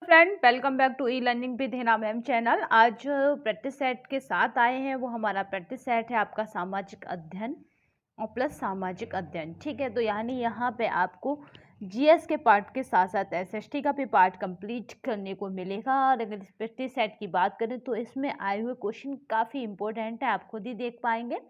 Friend, welcome back to e learning with Hina ma'am channel. आज practice set के साथ आए हैं। वो हमारा प्रैक्टिस सेट है आपका सामाजिक अध्ययन और प्लस सामाजिक अध्ययन। ठीक है, तो यानी यहाँ पे आपको जीएस के पार्ट के साथ साथ एसएसटी का भी पार्ट कंप्लीट करने को मिलेगा। और अगर इस प्रैक्टिस सेट की बात करें तो इसमें आए हुए क्वेश्चन काफ़ी इंपॉर्टेंट है, आप खुद ही देख पाएंगे।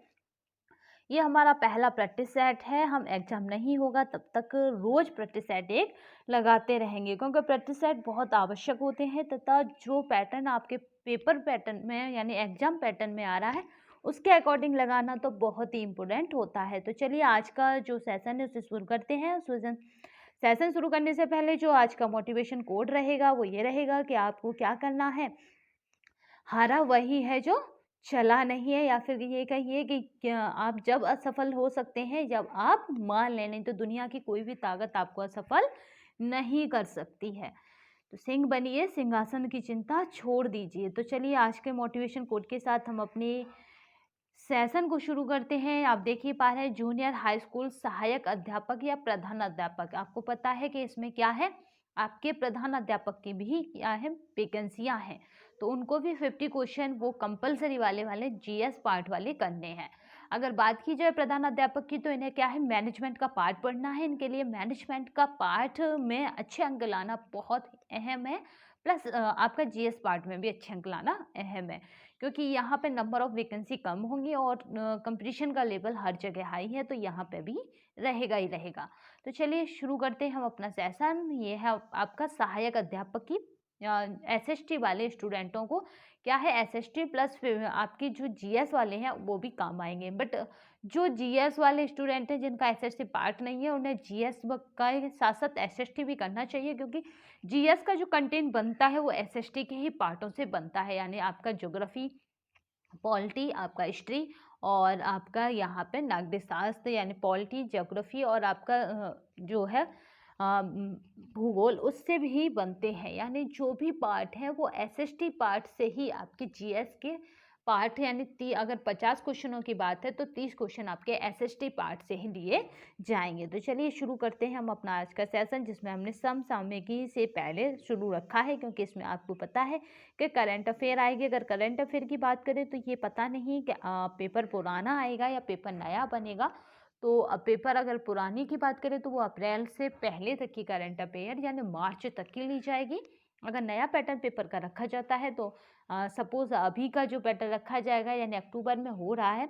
ये हमारा पहला प्रैक्टिस सेट है। हम एग्जाम नहीं होगा तब तक रोज प्रैक्टिस सेट एक लगाते रहेंगे, क्योंकि प्रैक्टिस सेट बहुत आवश्यक होते हैं तथा जो पैटर्न आपके पेपर पैटर्न में यानी एग्जाम पैटर्न में आ रहा है उसके अकॉर्डिंग लगाना तो बहुत ही इम्पोर्टेंट होता है। तो चलिए आज का जो सेशन है उसे शुरू करते हैं। सेशन शुरू करने से पहले जो आज का मोटिवेशन कोड रहेगा वो ये रहेगा कि आपको क्या करना है। हारा वही है जो चला नहीं है, या फिर ये कहिए कि क्या आप जब असफल हो सकते हैं जब आप मान लें, नहीं तो दुनिया की कोई भी ताकत आपको असफल नहीं कर सकती है। तो सिंह बनिए, सिंहासन की चिंता छोड़ दीजिए। तो चलिए आज के मोटिवेशन कोड के साथ हम अपने सेशन को शुरू करते हैं। आप देख ही पा रहे हैं, जूनियर हाई स्कूल सहायक अध्यापक या प्रधान अध्यापक। आपको पता है कि इसमें क्या है, आपके प्रधान अध्यापक की भी क्या है वैकेंसियां हैं, तो उनको भी 50 क्वेश्चन वो कंपलसरी वाले जीएस पार्ट वाले करने हैं। अगर बात की जाए प्रधान अध्यापक की, तो इन्हें क्या है, मैनेजमेंट का पार्ट पढ़ना है। इनके लिए मैनेजमेंट का पार्ट में अच्छे अंक लाना बहुत अहम है, प्लस आपका जीएस पार्ट में भी अच्छे अंक लाना अहम है, क्योंकि यहाँ पे नंबर ऑफ वैकेंसी कम होंगी और कंपटीशन का लेवल हर जगह हाई है, तो यहाँ पे भी रहेगा ही रहेगा। तो चलिए शुरू करते हैं हम अपना सेशन। ये है आपका सहायक अध्यापक की एसएसटी वाले स्टूडेंटों को क्या है, एसएसटी प्लस आपकी जो जीएस वाले हैं वो भी काम आएंगे। बट जो जीएस वाले स्टूडेंट हैं जिनका एसएसटी पार्ट नहीं है, उन्हें जीएस का साथ साथ एसएसटी भी करना चाहिए, क्योंकि जीएस का जो कंटेंट बनता है वो एसएसटी के ही पार्टों से बनता है। यानी आपका ज्योग्राफी, पॉलिटी, आपका हिस्ट्री और आपका यहाँ पे नागरिक शास्त्र यानी पॉलिटी, ज्योग्राफी और आपका जो है भूगोल, उससे भी बनते हैं। यानी जो भी पार्ट है वो एसएसटी पार्ट से ही आपके जीएस के पार्ट है। यानी अगर 50 क्वेश्चनों की बात है तो 30 क्वेश्चन आपके एसएसटी पार्ट से ही लिए जाएंगे। तो चलिए शुरू करते हैं हम अपना आज का सेशन, जिसमें हमने समसामयिकी से पहले शुरू रखा है, क्योंकि इसमें आपको पता है कि करंट अफेयर आएगी। अगर करंट अफेयर की बात करें तो ये पता नहीं कि पेपर पुराना आएगा या पेपर नया बनेगा। तो अब पेपर अगर पुरानी की बात करें तो वो अप्रैल से पहले तक की करंट अफेयर यानी मार्च तक की ली जाएगी। अगर नया पैटर्न पेपर का रखा जाता है तो सपोज अभी का जो पैटर्न रखा जाएगा यानी अक्टूबर में हो रहा है,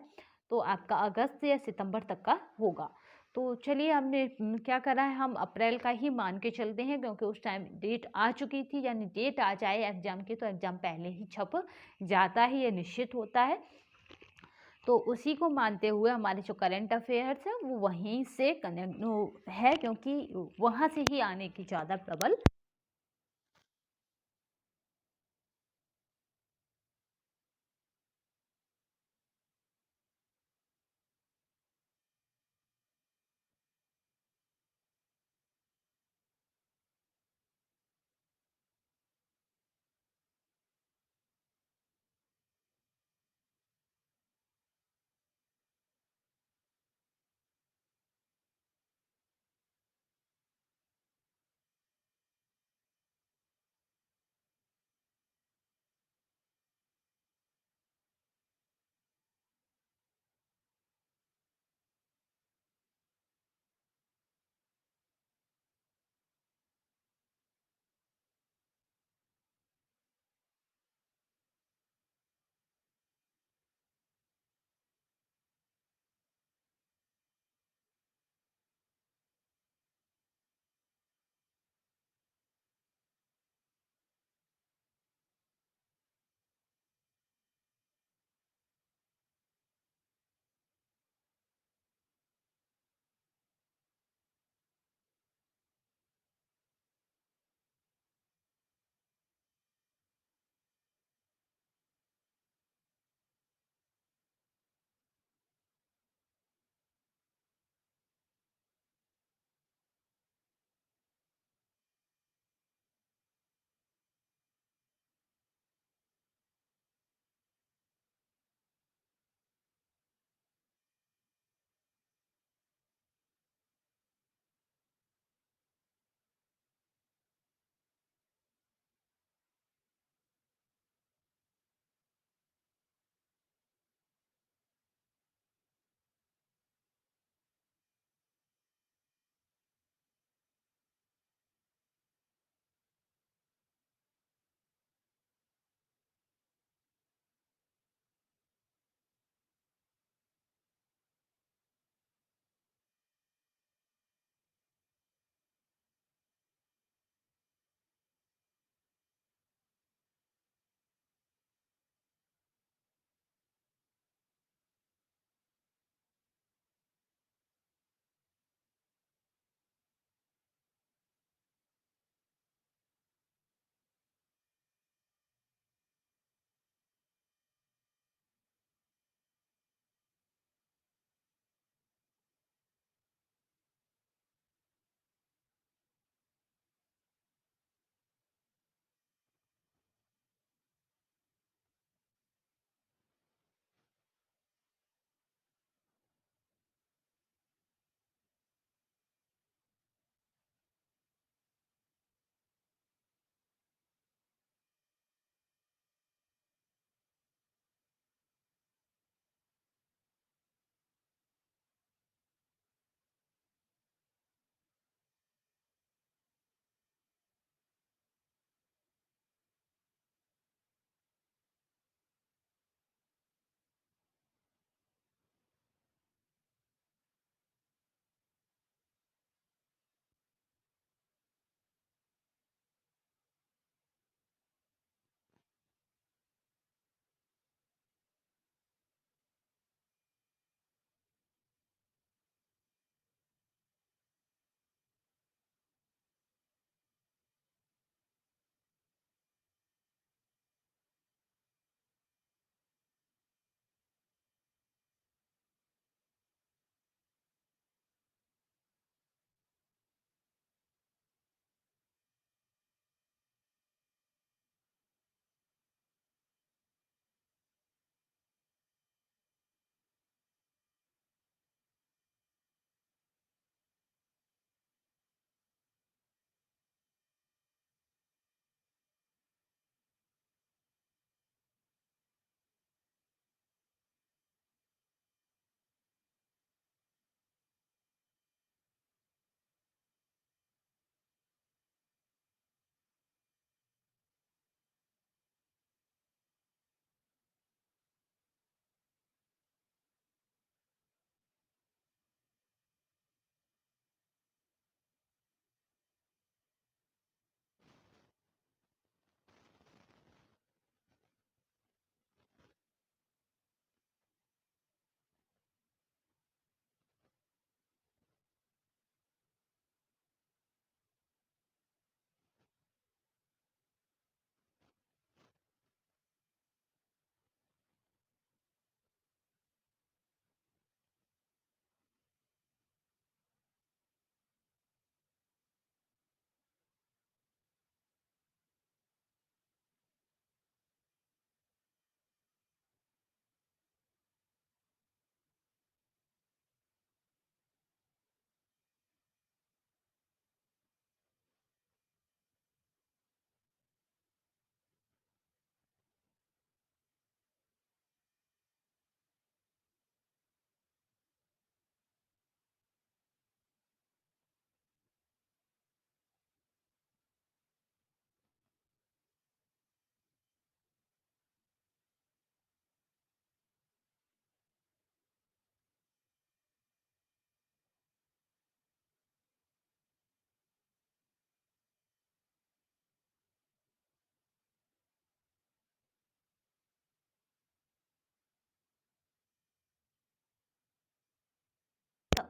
तो आपका अगस्त या सितंबर तक का होगा। तो चलिए हमने क्या करा है, हम अप्रैल का ही मान के चलते हैं, क्योंकि उस टाइम डेट आ चुकी थी। यानी डेट आ जाए एग्जाम की तो एग्जाम पहले ही छप जाता है, ये निश्चित होता है। तो उसी को मानते हुए हमारे जो करंट अफेयर्स है वो वहीं से कनेक्ट है, क्योंकि वहाँ से ही आने की ज़्यादा प्रबल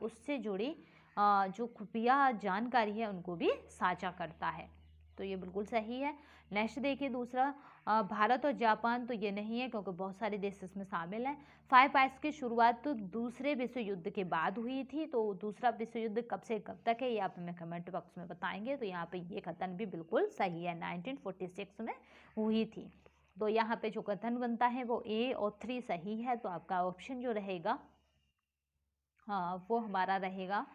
उससे जुड़ी जो खुफिया जानकारी है उनको भी साझा करता है। तो ये बिल्कुल सही है। नेक्स्ट देखिए दूसरा, भारत और जापान, तो ये नहीं है क्योंकि बहुत सारे देश इसमें शामिल हैं। 5 आइस की शुरुआत तो दूसरे विश्व युद्ध के बाद हुई थी। तो दूसरा विश्व युद्ध कब से कब तक है ये आप हमें कमेंट बॉक्स में बताएंगे। तो यहाँ पे ये कथन भी बिल्कुल सही है, 1946 में हुई थी। तो यहाँ पे जो कथन बनता है वो ए और 3 सही है। तो आपका ऑप्शन जो रहेगा, हाँ, वो हमारा रहेगा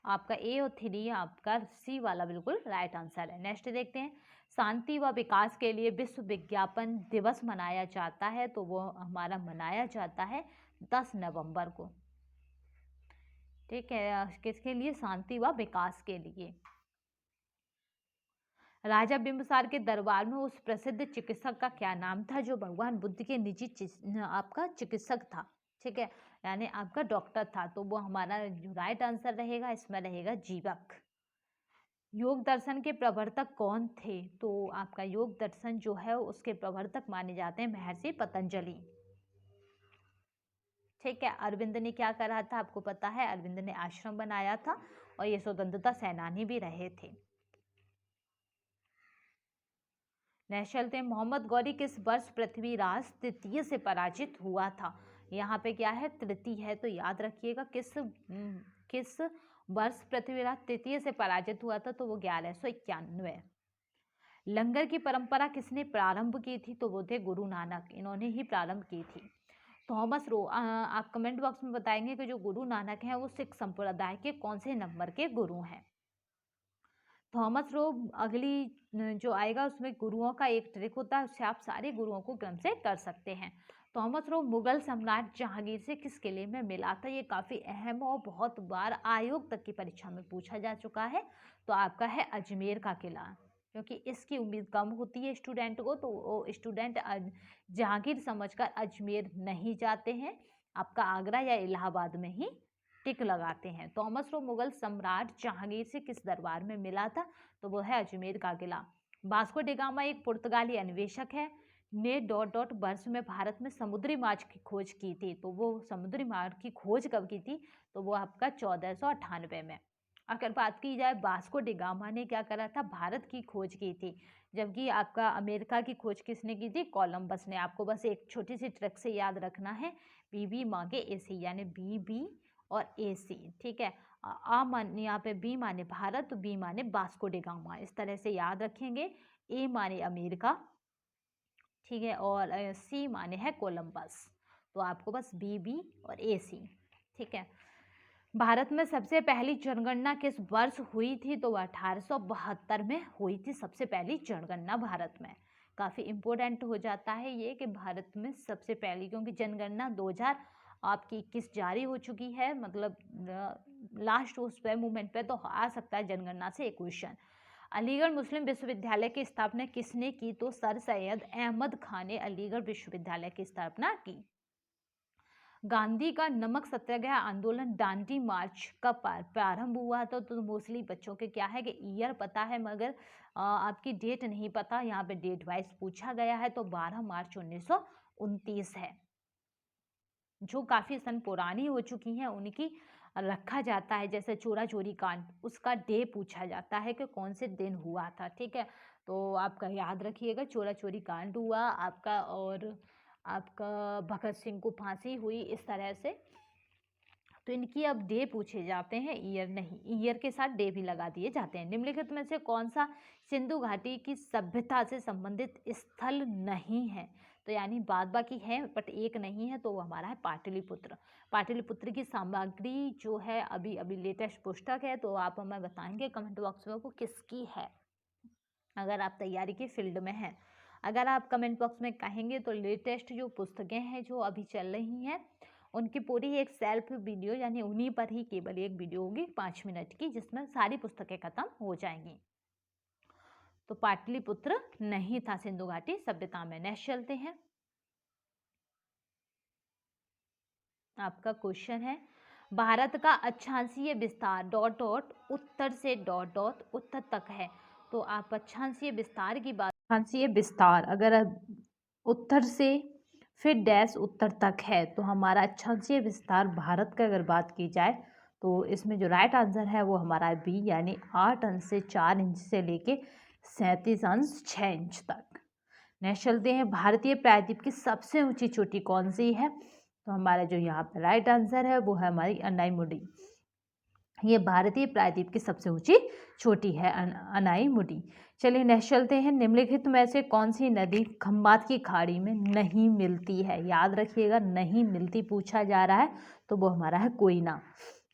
आपका ए और 3, आपका सी वाला बिल्कुल राइट आंसर है। नेक्स्ट देखते हैं, शांति व विकास के लिए विश्व विज्ञापन दिवस मनाया जाता है। तो वो हमारा मनाया जाता है 10 नवंबर को। ठीक है, किसके लिए? शांति व विकास के लिए। राजा बिंबिसार के दरबार में उस प्रसिद्ध चिकित्सक का क्या नाम था जो भगवान बुद्ध के निजी आपका चिकित्सक था? ठीक है, यानी आपका डॉक्टर था। तो वो हमारा जो राइट आंसर रहेगा इसमें रहेगा जीवक। योग दर्शन के प्रवर्तक कौन थे? तो आपका योग दर्शन जो है उसके प्रवर्तक माने जाते हैं महर्षि पतंजलि। ठीक है, अरविंद ने क्या करा था आपको पता है? अरविंद ने आश्रम बनाया था और ये स्वतंत्रता सेनानी भी रहे थे। नेक्स्ट चलते हैं, मोहम्मद गौरी किस वर्ष पृथ्वीराज तृतीय से पराजित हुआ था? यहाँ पे क्या है? तृतीय है, तो याद रखिएगा किस वर्ष पृथ्वीराज तृतीय से पराजित हुआ था? तो वो 1191। लंगर की परंपरा किसने प्रारंभ की थी? तो वो थे गुरु नानक, इन्होंने ही प्रारंभ की थी। थॉमस रो, आप कमेंट बॉक्स में बताएंगे कि जो गुरु नानक हैं वो सिख संप्रदाय के कौन से नंबर के गुरु हैं? थॉमस रो अगली जो आएगा उसमें गुरुओं का एक ट्रिक होता है, उससे आप सारे गुरुओं को क्रम से कर सकते हैं। थॉमस रो मुगल सम्राट जहांगीर से किस किले में मिला था? ये काफ़ी अहम और बहुत बार आयोग तक की परीक्षा में पूछा जा चुका है। तो आपका है अजमेर का किला, क्योंकि इसकी उम्मीद कम होती है स्टूडेंट को, तो वो स्टूडेंट जहांगीर समझकर अजमेर नहीं जाते हैं, आपका आगरा या इलाहाबाद में ही टिक लगाते हैं। थॉमस रो मुगल सम्राट जहांगीर से किस दरबार में मिला था? तो वो है अजमेर का किला। वास्को डी गामा एक पुर्तगाली अन्वेषक है, ने डॉट डॉट वर्ष में भारत में समुद्री मार्ग की खोज की थी। तो वो समुद्री मार्ग की खोज कब की थी? तो वो आपका 1498 में। अगर बात की जाए वास्को डी गामा ने क्या करा था? भारत की खोज की थी, जबकि आपका अमेरिका की खोज किसने की थी? कोलंबस ने। आपको बस एक छोटी सी ट्रिक से याद रखना है, बीबी मांगे एसी, यानी बीबी और एसी। ठीक है, आ माने यहाँ पे बी माने भारत, तो बी माने वास्को डी गामा, इस तरह से याद रखेंगे। ए माने अमेरिका, ठीक है, और सी माने है कोलंबस। तो आपको बस बी और ए सी। ठीक है, भारत में सबसे पहली जनगणना किस वर्ष हुई थी? तो 1872 में हुई थी सबसे पहली जनगणना भारत में। काफ़ी इम्पोर्टेंट हो जाता है ये कि भारत में सबसे पहली, क्योंकि जनगणना 2000 आपकी 21 जारी हो चुकी है, मतलब लास्ट उस पे मूवमेंट पे तो आ सकता है जनगणना से एक क्वेश्चन। अलीगढ़ मुस्लिम विश्वविद्यालय की स्थापना किसने की? तो सर सैयद अहमद खान ने अलीगढ़ विश्वविद्यालय की स्थापना की। गांधी का नमक सत्याग्रह आंदोलन दांडी मार्च कब प्रारंभ हुआ था? तो मोस्टली बच्चों के क्या है कि ईयर पता है, मगर आपकी डेट नहीं पता। यहाँ पे डेट वाइज पूछा गया है, तो 12 मार्च 1929 है। जो काफ़ी सन पुरानी हो चुकी हैं उनकी रखा जाता है, जैसे चोरा चोरी कांड, उसका डे पूछा जाता है कि कौन से दिन हुआ था। ठीक है, तो आपका याद रखिएगा चोरा चोरी कांड हुआ आपका, और आपका भगत सिंह को फांसी हुई, इस तरह से। तो इनकी अब डे पूछे जाते हैं, ईयर नहीं। ईयर के साथ डे भी लगा दिए जाते हैं। निम्नलिखित में से कौन सा सिंधु घाटी की सभ्यता से संबंधित स्थल नहीं है? तो यानी बाद बाकी है बट एक नहीं है, तो वो हमारा है पाटलिपुत्र। पाटलिपुत्र की सामग्री जो है अभी अभी लेटेस्ट पुस्तक है, तो आप हमें बताएंगे कमेंट बॉक्स में वो किसकी है, अगर आप तैयारी के फील्ड में हैं। अगर आप कमेंट बॉक्स में कहेंगे तो लेटेस्ट जो पुस्तकें हैं जो अभी चल रही हैं उनकी पूरी एक सेल्फ वीडियो, यानी उन्हीं पर ही केवल एक वीडियो होगी 5 मिनट की, जिसमें सारी पुस्तकें खत्म हो जाएंगी। तो पाटलिपुत्र नहीं था सिंधु घाटी सभ्यता में। नेक्स्ट चलते हैं, आपका क्वेश्चन है भारत का अक्षांशीय विस्तार डॉट डॉट उत्तर से डॉट डॉट उत्तर तक है। तो आप अक्षांशीय विस्तार की बात, अक्षांशीय विस्तार अगर उत्तर से फिर डैश उत्तर तक है, तो हमारा अक्षांशीय विस्तार भारत का अगर बात की जाए तो इसमें जो राइट आंसर है वो हमारा बी, यानी 8 अंश से 4 इंच से लेके 37 अंश 6 इंच तक। नेक्स्ट चलते हैं, भारतीय प्रायद्वीप की सबसे ऊंची चोटी कौन सी है? तो हमारा जो यहाँ पर राइट आंसर है वो है हमारी अनाईमुडी। ये भारतीय प्रायद्वीप की सबसे ऊंची चोटी है अनाईमुडी। चलिए नेक्स्ट चलते हैं, निम्नलिखित में से कौन सी नदी खंबात की खाड़ी में नहीं मिलती है? याद रखिएगा, नहीं मिलती पूछा जा रहा है, तो वो हमारा है कोयना।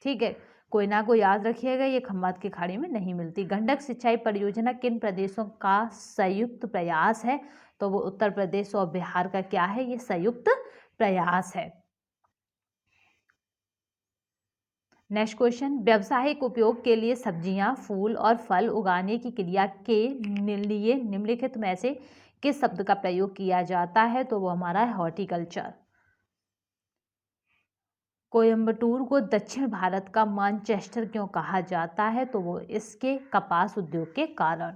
ठीक है, कोयना को याद रखिएगा, ये खंबात की खाड़ी में नहीं मिलती। गंडक सिंचाई परियोजना किन प्रदेशों का संयुक्त प्रयास है? तो वो उत्तर प्रदेश और बिहार का क्या है? ये संयुक्त प्रयास है। नेक्स्ट क्वेश्चन, व्यावसायिक उपयोग के लिए सब्जियां, फूल और फल उगाने की क्रिया के लिए निम्नलिखित में से किस शब्द का प्रयोग किया जाता है? तो वो हमारा है हॉर्टिकल्चर। कोयम्बटूर को दक्षिण भारत का मैनचेस्टर क्यों कहा जाता है? तो वो इसके कपास उद्योग के कारण।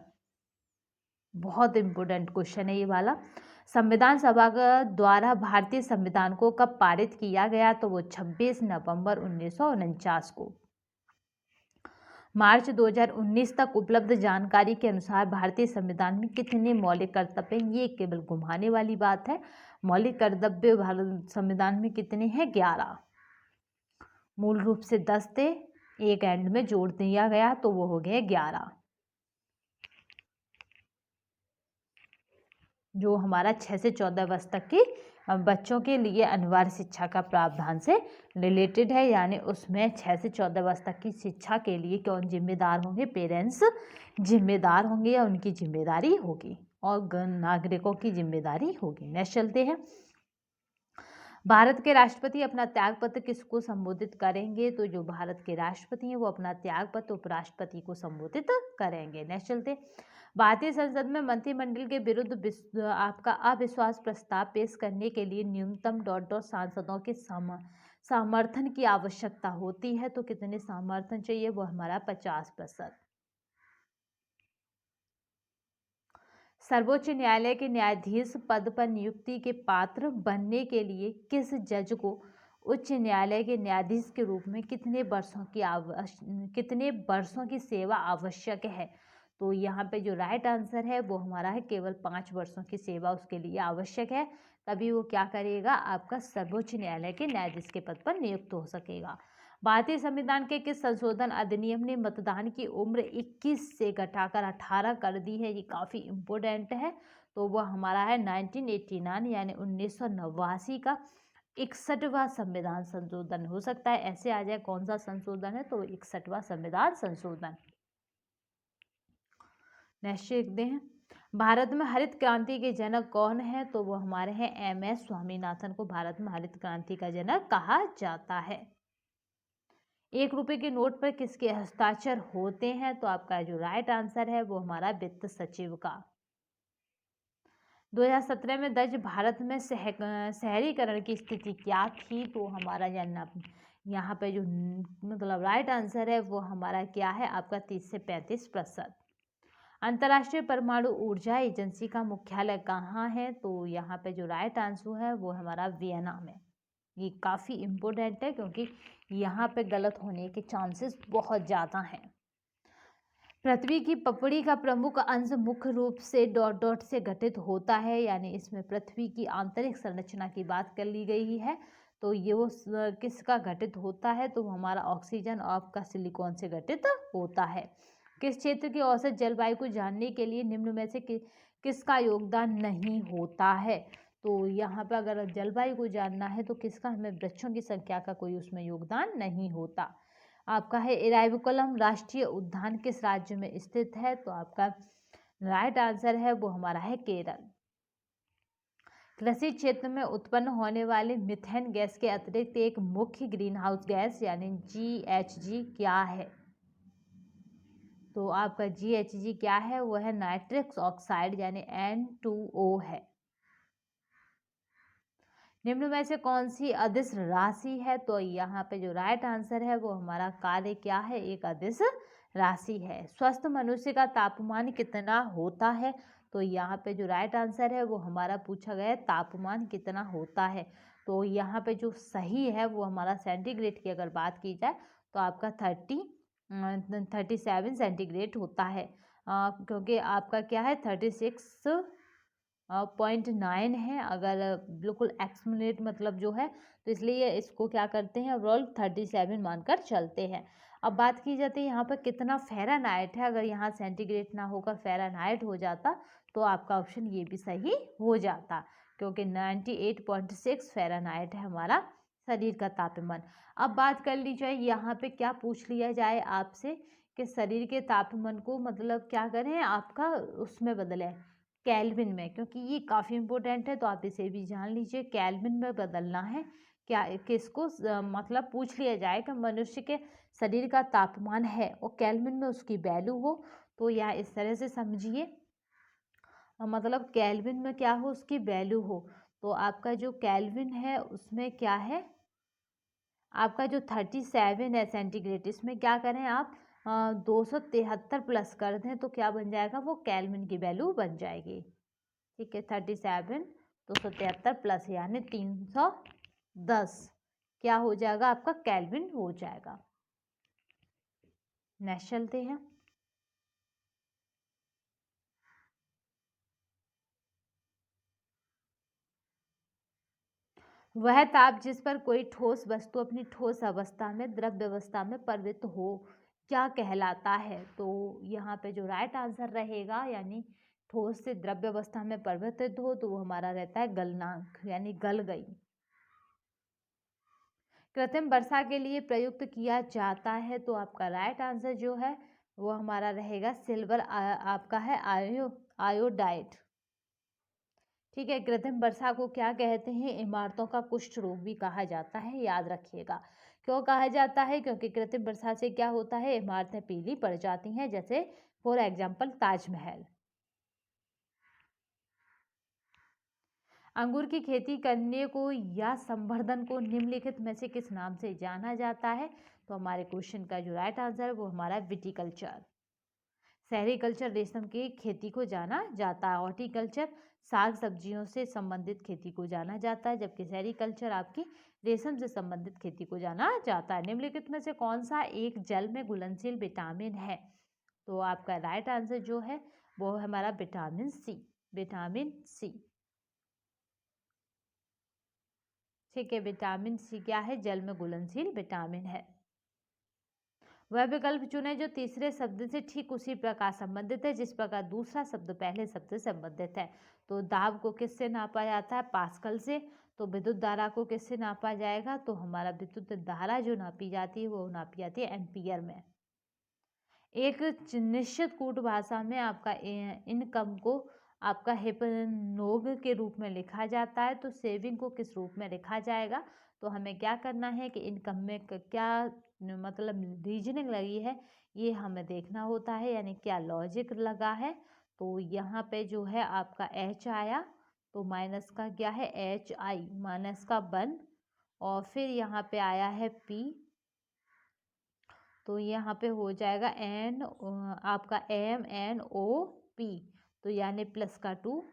बहुत इंपॉर्टेंट क्वेश्चन है ये वाला। संविधान सभा द्वारा भारतीय संविधान को कब पारित किया गया? तो वो 26 नवंबर 1949 को। मार्च 2019 तक उपलब्ध जानकारी के अनुसार भारतीय संविधान में कितने मौलिक कर्तव्य हैं? ये केवल घुमाने वाली बात है। मौलिक कर्तव्य भारत संविधान में कितने हैं? 11। मूल रूप से 10 थे, एक एंड में जोड़ दिया गया तो वो हो गए 11। जो हमारा 6 से 14 वर्ष तक की बच्चों के लिए अनिवार्य शिक्षा का प्रावधान से रिलेटेड है, यानी उसमें 6 से 14 वर्ष तक की शिक्षा के लिए कौन जिम्मेदार होंगे? पेरेंट्स जिम्मेदार होंगे या उनकी जिम्मेदारी होगी, और नागरिकों की जिम्मेदारी होगी। नेक्स्ट चलते हैं, भारत के राष्ट्रपति अपना त्यागपत्र किसको संबोधित करेंगे? तो जो भारत के राष्ट्रपति हैं वो अपना त्यागपत्र उपराष्ट्रपति को संबोधित करेंगे। नेक्स्ट चलते, भारतीय संसद में मंत्रिमंडल के विरुद्ध आपका अविश्वास प्रस्ताव पेश करने के लिए न्यूनतम सांसदों के समर्थन की आवश्यकता होती है। तो कितने समर्थन चाहिए? वो हमारा 50%। सर्वोच्च न्यायालय के न्यायाधीश पद पर नियुक्ति के पात्र बनने के लिए किस जज को उच्च न्यायालय के न्यायाधीश के रूप में कितने वर्षों की सेवा आवश्यक है? तो यहाँ पे जो राइट आंसर है वो हमारा है केवल 5 वर्षों की सेवा उसके लिए आवश्यक है, तभी वो क्या करेगा? आपका सर्वोच्च न्यायालय के न्यायाधीश के पद पर नियुक्त हो सकेगा। भारतीय संविधान के किस संशोधन अधिनियम ने मतदान की उम्र 21 से घटाकर 18 कर दी है? ये काफ़ी इम्पोर्टेंट है, तो वह हमारा है 1989 यानी 1989 का 61वां संविधान संशोधन हो सकता है। ऐसे आ जाए कौन सा संशोधन है? तो 61वां संविधान संशोधन। नेक्स्ट देखते हैं, भारत में हरित क्रांति के जनक कौन है? तो वो हमारे हैं MS स्वामीनाथन को भारत में हरित क्रांति का जनक कहा जाता है। 1 रुपये के नोट पर किसके हस्ताक्षर होते हैं? तो आपका जो राइट आंसर है वो हमारा वित्त सचिव का। 2017 में दर्ज भारत में शहरीकरण की स्थिति क्या थी? तो हमारा यहाँ पे जो मतलब राइट आंसर है वो हमारा क्या है? आपका 30 से 35%। अंतर्राष्ट्रीय परमाणु ऊर्जा एजेंसी का मुख्यालय कहाँ है? तो यहाँ पे जो राइट आंसर है वो हमारा वियना में। ये काफ़ी इम्पोर्टेंट है क्योंकि यहाँ पे गलत होने के चांसेस बहुत ज़्यादा हैं। पृथ्वी की पपड़ी का प्रमुख अंश मुख्य रूप से डॉट डॉट से गठित होता है, यानी इसमें पृथ्वी की आंतरिक संरचना की बात कर ली गई है। तो ये वो किसका घटित होता है? तो हमारा ऑक्सीजन और आपका सिलिकॉन से घटित होता है। किस क्षेत्र की औसत जलवायु को जानने के लिए निम्न में से किसका योगदान नहीं होता है? तो यहाँ पर अगर जलवायु को जानना है तो किसका? हमें वृक्षों की संख्या का कोई उसमें योगदान नहीं होता। आपका है इराविकुलम राष्ट्रीय उद्यान किस राज्य में स्थित है? तो आपका राइट आंसर है वो हमारा है केरल। कृषि क्षेत्र में उत्पन्न होने वाले मीथेन गैस के अतिरिक्त एक मुख्य ग्रीन हाउस गैस यानी GHG क्या है? तो आपका GHG क्या है? वो है नाइट्रस ऑक्साइड यानी N2O है। निम्न में से कौन सी अदिश राशि है? तो यहाँ पे जो राइट आंसर है वो हमारा कार्य क्या है? एक अदिश राशि है। स्वस्थ मनुष्य का तापमान कितना होता है? तो यहाँ पे जो राइट आंसर है वो हमारा पूछा गया है तापमान कितना होता है। तो यहाँ पे जो सही है वो हमारा सेंटीग्रेड की अगर बात की जाए तो आपका 37 सेंटीग्रेड होता है, क्योंकि आपका क्या है 36.9 है, अगर बिल्कुल एक्समिनेट मतलब जो है, तो इसलिए इसको क्या करते हैं रोल 37 मानकर चलते हैं। अब बात की जाती है यहाँ पर कितना फ़ारेनहाइट है, अगर यहाँ सेंटीग्रेड ना होकर फ़ारेनहाइट हो जाता तो आपका ऑप्शन ये भी सही हो जाता, क्योंकि 98.6 फ़ारेनहाइट है हमारा शरीर का तापमान। अब बात कर ली जाए यहाँ पे क्या पूछ लिया जाए आपसे कि शरीर के तापमान को मतलब क्या करें आपका उसमें बदलें केल्विन में, क्योंकि ये काफ़ी इंपॉर्टेंट है, तो आप इसे भी जान लीजिए केल्विन में बदलना है। क्या किसको मतलब पूछ लिया जाए कि मनुष्य के शरीर का तापमान है और केल्विन में उसकी वैल्यू हो, तो या इस तरह से समझिए, मतलब केल्विन में क्या हो उसकी वैल्यू हो, तो आपका जो केल्विन है उसमें क्या है आपका जो 37 है सेंटीग्रेड, इसमें क्या करें आप 273 प्लस कर दें तो क्या बन जाएगा वो केल्विन की वैल्यू बन जाएगी। ठीक है 37 273 प्लस यानी 310 क्या हो जाएगा आपका केल्विन हो जाएगा। नेक्स्ट चलते हैं। वह ताप जिस पर कोई ठोस वस्तु अपनी ठोस अवस्था में द्रव्य अवस्था में परिवर्तित हो क्या कहलाता है, तो यहाँ पे जो राइट आंसर रहेगा यानी ठोस से द्रव्य अवस्था में परिवर्तित हो तो वो हमारा रहता है गलनांक यानी गल गई। कृत्रिम वर्षा के लिए प्रयुक्त किया जाता है, तो आपका राइट आंसर जो है वो हमारा रहेगा सिल्वर आपका है आयोडाइड। ठीक है कृत्रिम वर्षा को क्या कहते हैं, इमारतों का कुष्ठ रोग भी कहा जाता है, याद रखिएगा। क्यों कहा जाता है, क्योंकि कृत्रिम वर्षा से क्या होता है इमारतें पीली पड़ जाती हैं, जैसे फॉर एग्जाम्पल ताजमहल। अंगूर की खेती करने को या संवर्धन को निम्नलिखित में से किस नाम से जाना जाता है, तो हमारे क्वेश्चन का जो राइट आंसर है वो हमारा विटीकल्चर। सेरीकल्चर रेशम की खेती को जाना जाता है, हॉर्टिकल्चर साग सब्जियों से संबंधित खेती को जाना जाता है, जबकि सेरीकल्चर आपकी रेशम से संबंधित खेती को जाना जाता है। निम्नलिखित में से कौन सा एक जल में घुलनशील विटामिन है, तो आपका राइट आंसर जो है वो है हमारा विटामिन सी, विटामिन सी। ठीक है विटामिन सी क्या है जल में घुलनशील विटामिन है। वह विकल्प चुने जो तीसरे शब्द से ठीक उसी प्रकार संबंधित है जिस प्रकार दूसरा शब्द पहले शब्द से संबंधित है। तो दाब को किससे नापा जाता है, पास्कल से। तो विद्युत धारा को किससे नापा जाएगा, तो हमारा विद्युत धारा जो नापी जाती है वो नापी जाती है एम्पियर में। एक निश्चित कूट भाषा में आपका इनकम को आपका हिप्नोग के रूप में लिखा जाता है, तो सेविंग को किस रूप में लिखा जाएगा, तो हमें क्या करना है कि इनकम में क्या मतलब रीजनिंग लगी है ये हमें देखना होता है, यानी क्या लॉजिक लगा है। तो यहाँ पे जो है आपका एच आया, तो माइनस का क्या है एच आई माइनस का 1, और फिर यहाँ पे आया है पी, तो यहाँ पे हो जाएगा एन आपका एम एन ओ पी, तो यानी प्लस का 2।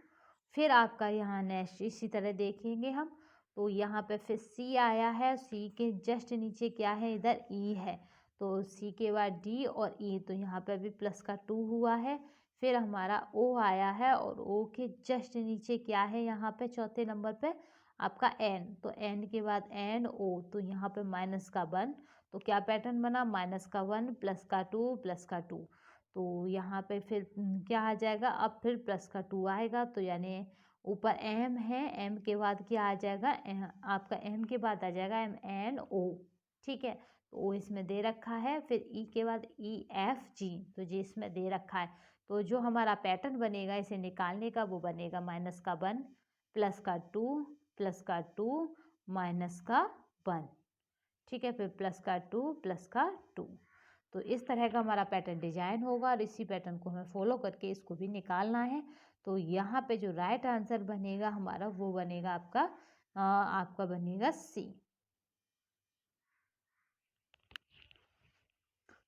फिर आपका यहाँ नेक्स्ट इसी तरह देखेंगे हम, तो यहाँ पे फिर सी आया है, सी के जस्ट नीचे क्या है इधर ई है, तो सी के बाद डी और ई, तो यहाँ पे भी प्लस का 2 हुआ है। फिर हमारा ओ आया है और ओ के जस्ट नीचे क्या है यहाँ पे चौथे नंबर पे आपका एन, तो एन के बाद एन ओ, तो यहाँ पे माइनस का 1, तो क्या पैटर्न बना माइनस का 1 प्लस का 2 प्लस का 2, तो यहाँ पे फिर क्या आ जाएगा अब फिर प्लस का 2 आएगा, तो यानी ऊपर एम है, एम के बाद क्या आ जाएगा आपका एम के बाद आ जाएगा एम एन ओ। ठीक है तो ओ इसमें दे रखा है, फिर ई के बाद ई एफ जी, तो जी इसमें दे रखा है। तो जो हमारा पैटर्न बनेगा इसे निकालने का वो बनेगा माइनस का 1 प्लस का 2 प्लस का 2 माइनस का 1। ठीक है फिर प्लस का 2 प्लस का 2, तो इस तरह का हमारा पैटर्न डिजाइन होगा और इसी पैटर्न को हमें फॉलो करके इसको भी निकालना है। तो यहाँ पे जो राइट आंसर बनेगा हमारा वो बनेगा आपका बनेगा सी।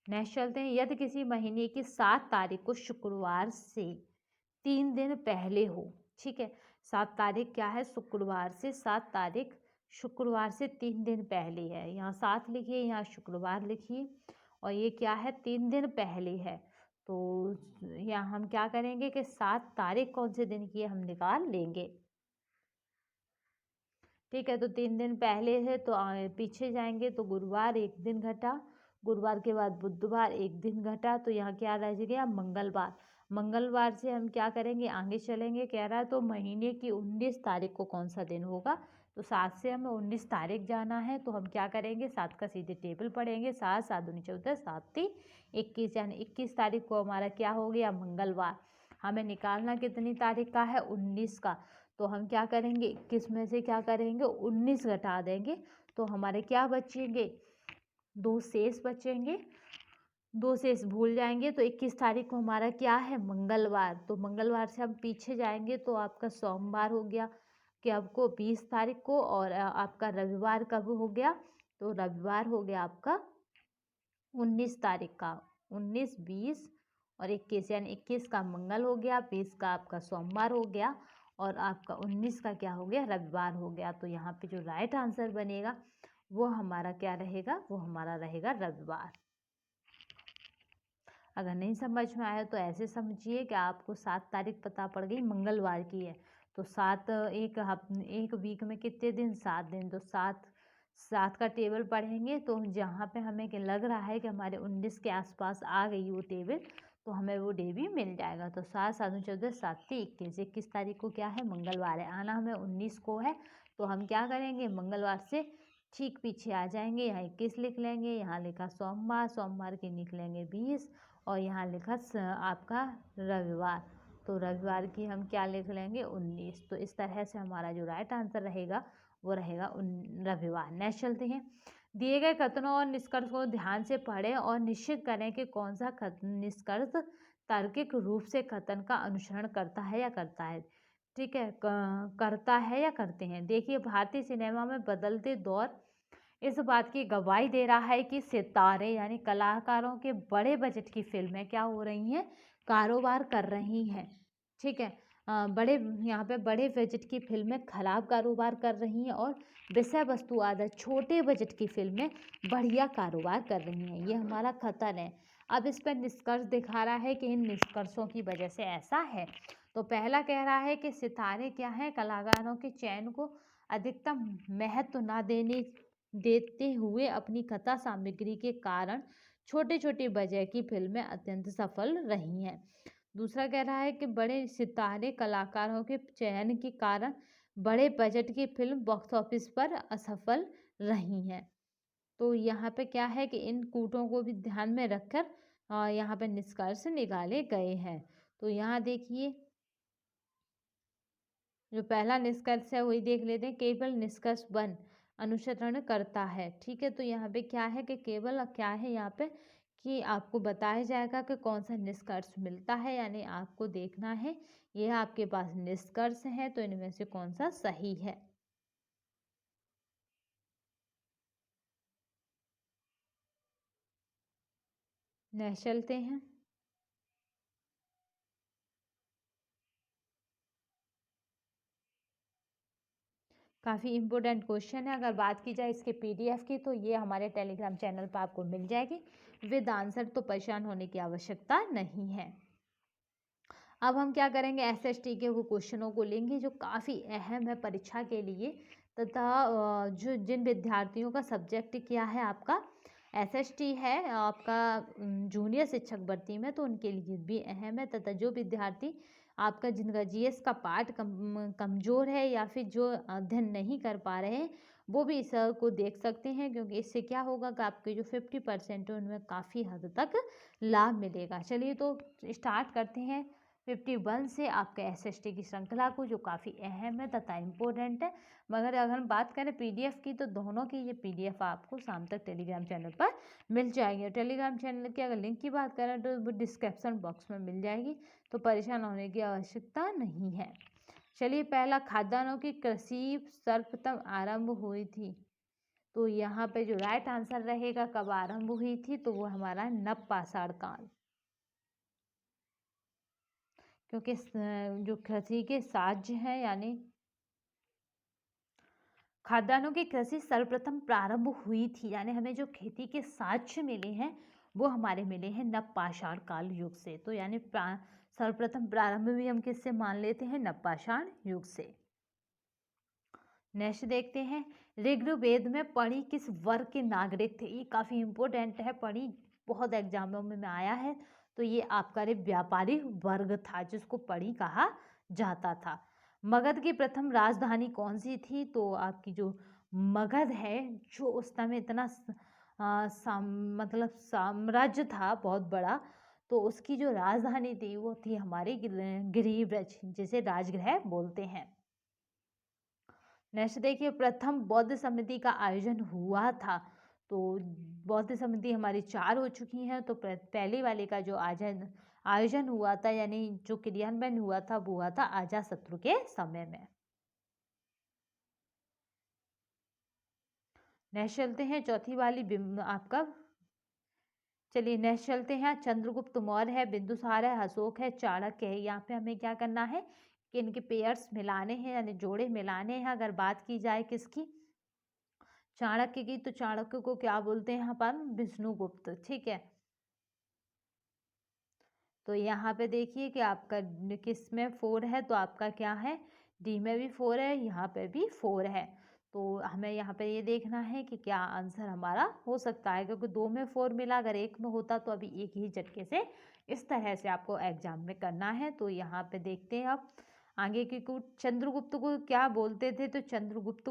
नेक्स्ट चलते हैं। यदि किसी महीने की 7 तारीख को शुक्रवार से 3 दिन पहले हो, ठीक है 7 तारीख क्या है शुक्रवार से 7 तारीख शुक्रवार से 3 दिन पहले है। यहाँ 7 लिखिए, यहाँ शुक्रवार लिखिए और ये क्या है 3 दिन पहले है। तो यहाँ हम क्या करेंगे कि 7 तारीख कौन से दिन की है हम निकाल लेंगे। ठीक है, तो 3 दिन पहले है तो पीछे जाएंगे तो गुरुवार 1 दिन घटा, गुरुवार के बाद बुधवार 1 दिन घटा, तो यहाँ क्या रह गया मंगलवार। मंगलवार से हम क्या करेंगे आगे चलेंगे, कह रहा है तो महीने की 19 तारीख को कौन सा दिन होगा। तो 7 से हमें 19 तारीख जाना है, तो हम क्या करेंगे 7 का सीधे टेबल पढ़ेंगे। 7 7 दूनी 14, 7 3 21, यानी 21 तारीख को हमारा क्या हो गया मंगलवार। हमें निकालना कितनी तारीख का है 19 का। तो हम क्या करेंगे 21 में से क्या करेंगे 19 घटा देंगे, तो हमारे क्या बचेंगे 2 शेष बचेंगे। 2 शेष भूल जाएंगे तो 21 तारीख को हमारा क्या है मंगलवार। तो मंगलवार से हम पीछे जाएंगे तो आपका सोमवार हो गया कि आपको 20 तारीख को, और आपका रविवार कब हो गया, तो रविवार हो गया आपका 19 तारीख का। 19 20 और 21, यानी 21 का मंगल हो गया, 20 का आपका सोमवार हो गया और आपका 19 का क्या हो गया रविवार हो गया। तो यहाँ पे जो राइट आंसर बनेगा वो हमारा क्या रहेगा, वो हमारा रहेगा रविवार। अगर नहीं समझ में आया तो ऐसे समझिए कि आपको 7 तारीख पता पड़ गई मंगलवार की है, तो 7 एक वीक में कितने दिन 7 दिन, तो 7 का टेबल पढ़ेंगे तो जहाँ पे हमें लग रहा है कि हमारे 19 के आसपास आ गई वो टेबल, तो हमें वो डे भी मिल जाएगा। तो 7 7 14 7 21, 21 तारीख को क्या है मंगलवार है, आना हमें 19 को है। तो हम क्या करेंगे मंगलवार से ठीक पीछे आ जाएंगे, यहाँ 21 लिख लेंगे, यहाँ लिखा सोमवार, सोमवार के निकलेंगे 20 और यहाँ लिखा आपका रविवार, तो रविवार की हम क्या लिख लेंगे 19। तो इस तरह से हमारा जो राइट आंसर रहेगा वो रहेगा रविवार। नेक्स्ट चलते हैं। दिए गए कथनों और निष्कर्ष को ध्यान से पढ़ें और निश्चित करें कि कौन सा निष्कर्ष तार्किक रूप से कथन का अनुसरण करता है या करता है। ठीक है, करता है या करते हैं। देखिए भारतीय सिनेमा में बदलते दौर इस बात की गवाही दे रहा है कि सितारे यानी कलाकारों के बड़े बजट की फिल्में क्या हो रही हैं, कारोबार कर रही हैं। ठीक है, बड़े यहाँ पे बड़े बजट की फिल्में खराब कारोबार कर रही हैं और विषय वस्तु आधारित छोटे बजट की फिल्में बढ़िया कारोबार कर रही हैं। ये हमारा कथन है। अब इस पर निष्कर्ष दिखा रहा है कि इन निष्कर्षों की वजह से ऐसा है। तो पहला कह रहा है कि सितारे क्या है, कलाकारों के चयन को अधिकतम महत्व ना देते हुए अपनी कथा सामग्री के कारण छोटे छोटे बजट की फिल्में अत्यंत सफल रही हैं। दूसरा कह रहा है कि बड़े सितारे कलाकारों के चयन के कारण बड़े बजट की फिल्म बॉक्स ऑफिस पर असफल रही हैं। तो यहाँ पे क्या है कि इन कूटों को भी ध्यान में रखकर यहाँ पे निष्कर्ष निकाले गए हैं। तो यहाँ देखिए जो पहला निष्कर्ष है वही देख लेते हैं। केवल निष्कर्ष 1 अनुसरण करता है। ठीक है, तो यहाँ पे क्या है कि केवल क्या है यहाँ पे कि आपको बताया जाएगा कि कौन सा निष्कर्ष मिलता है, यानी आपको देखना है ये आपके पास निष्कर्ष है तो इनमें से कौन सा सही है। नेक्स्ट चलते हैं। काफ़ी इम्पोर्टेंट क्वेश्चन है। अगर बात की जाए इसके पीडीएफ की तो ये हमारे टेलीग्राम चैनल पर आपको मिल जाएगी विद आंसर, तो परेशान होने की आवश्यकता नहीं है। अब हम क्या करेंगे एसएसटी के वो क्वेश्चनों को लेंगे जो काफ़ी अहम है परीक्षा के लिए, तथा जो जिन विद्यार्थियों का सब्जेक्ट क्या है आपका एसएसटी है आपका जूनियर शिक्षक भर्ती में, तो उनके लिए भी अहम है। तथा जो विद्यार्थी आपका जिनका जीएस का पार्ट कमज़ोर है या फिर जो अध्ययन नहीं कर पा रहे हैं वो भी इस को देख सकते हैं, क्योंकि इससे क्या होगा कि आपके जो 50% है उनमें काफ़ी हद तक लाभ मिलेगा। चलिए तो स्टार्ट करते हैं 51 से आपके एसएसटी की श्रृंखला को, जो काफ़ी अहम है तथा इम्पोर्टेंट है। मगर अगर हम बात करें पीडीएफ की तो दोनों की ये पीडीएफ आपको शाम तक टेलीग्राम चैनल पर मिल जाएगी। और टेलीग्राम चैनल की अगर लिंक की बात करें तो वो डिस्क्रिप्शन बॉक्स में मिल जाएगी, तो परेशान होने की आवश्यकता नहीं है। चलिए पहला खाद्यान्नों की कृषि सर्वप्रथम आरंभ हुई थी, तो यहाँ पे जो राइट आंसर रहेगा कब आरंभ हुई थी, तो वो हमारा नवपाषाण काल, क्योंकि जो कृषि के साज हैं यानी खाद्यान्नों की कृषि सर्वप्रथम प्रारंभ हुई थी, यानी हमें जो खेती के साक्ष्य मिले हैं वो हमारे मिले हैं नवपाषाण काल युग से। तो यानी सर्वप्रथम प्रारंभ भी हम किससे मान लेते हैं, नवपाषाण युग से। नेक्स्ट देखते हैं, ऋग्वेद में पणि किस वर्ग के नागरिक थे। ये काफी इंपॉर्टेंट है, पणि बहुत एग्जामों में आया है। तो ये आपका व्यापारी वर्ग था जिसको पणि कहा जाता था। मगध की प्रथम राजधानी कौन सी थी, तो आपकी जो मगध है, जो उस समय इतना मतलब साम्राज्य था बहुत बड़ा, तो उसकी जो राजधानी थी वो थी हमारी गिरिब्रज, जिसे राजगृह बोलते हैं। नेक्स्ट देखिए, प्रथम बौद्ध समिति का आयोजन हुआ था। तो बौद्ध समिति हमारी 4 हो चुकी हैं। तो पहले वाले का जो आयोजन हुआ था, यानी जो क्रियान्वयन हुआ था, वो हुआ था अजातशत्रु के समय में। नेक्स्ट चलते हैं, चौथी वाली आपका, चलिए नेक्स्ट चलते हैं। चंद्रगुप्त मौर्य है, बिंदुसार है, अशोक है, चाणक्य है। यहाँ पे हमें क्या करना है कि इनके पेयर्स मिलाने हैं, यानी जोड़े मिलाने हैं। अगर बात की जाए किसकी, चाणक्य की, तो चाणक्य को क्या बोलते हैं अपन, विष्णुगुप्त। ठीक है, तो यहाँ पे देखिए कि आपका किस में 4 है, तो आपका क्या है, डी में भी 4 है, यहाँ पे भी 4 है। तो हमें यहाँ पे ये देखना है कि क्या आंसर हमारा हो सकता है, क्योंकि 2 में 4 मिला, अगर 1 में होता तो अभी एक ही झटके से इस तरह से आपको एग्जाम में करना है। तो यहाँ पे देखते हैं आप आगे की कुछ, चंद्रगुप्त को क्या बोलते थे, तो चंद्रगुप्त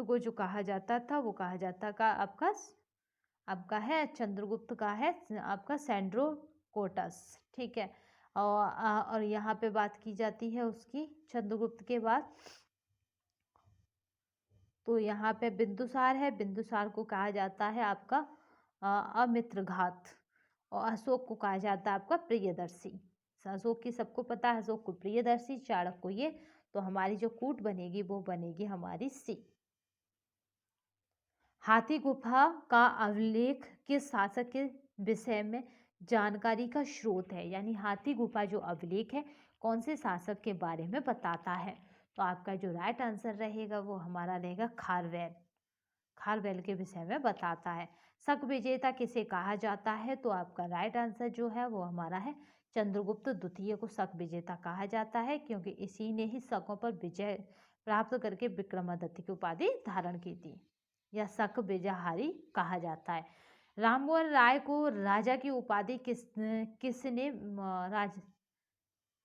को जो कहा जाता था वो कहा जाता का आपका है, चंद्रगुप्त का है आपका सेंड्रोकोटस। ठीक है, और यहाँ पे बात की जाती है उसकी चंद्रगुप्त के बाद, तो यहाँ पे बिंदुसार है, बिंदुसार को कहा जाता है आपका अमित्रघात, और अशोक को कहा जाता है आपका प्रियदर्शी। अशोक की सबको पता है, अशोक को प्रियदर्शी, चाणक्य को ये। तो हमारी जो कूट बनेगी वो बनेगी हमारी सी। हाथी गुफा का अभिलेख किस शासक के विषय में जानकारी का स्रोत है, यानी हाथी गुफा जो अभिलेख है कौन से शासक के बारे में बताता है। तो आपका जो राइट आंसर रहेगा वो हमारा रहेगा खारवेल। खारवेल के विषय में बताता है। शक विजेता किसे कहा जाता है, तो आपका राइट आंसर जो है वो हमारा है चंद्रगुप्त द्वितीय को शक विजेता कहा जाता है, क्योंकि इसी ने ही शकों पर विजय प्राप्त करके विक्रमादित्य की उपाधि धारण की थी, या शक विजयहारी कहा जाता है। राममोहन राय को राजा की उपाधि किसने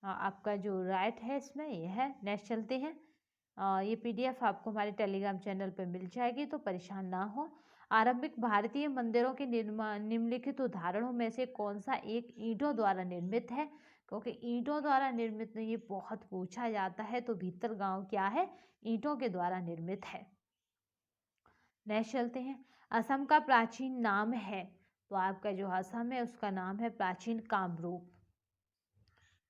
आपका जो राइट है इसमें ये है। नेक्स्ट चलते हैं, ये पीडीएफ आपको हमारे टेलीग्राम चैनल पर मिल जाएगी, तो परेशान ना हो। आरंभिक भारतीय मंदिरों के निम्नलिखित उदाहरणों में से कौन सा एक ईंटों द्वारा निर्मित है, क्योंकि ईंटों द्वारा निर्मित ये बहुत पूछा जाता है। तो भीतर गांव क्या है, ईंटों के द्वारा निर्मित है। नेक्स्ट चलते हैं, असम का प्राचीन नाम है, तो आपका जो असम है उसका नाम है प्राचीन कामरूप।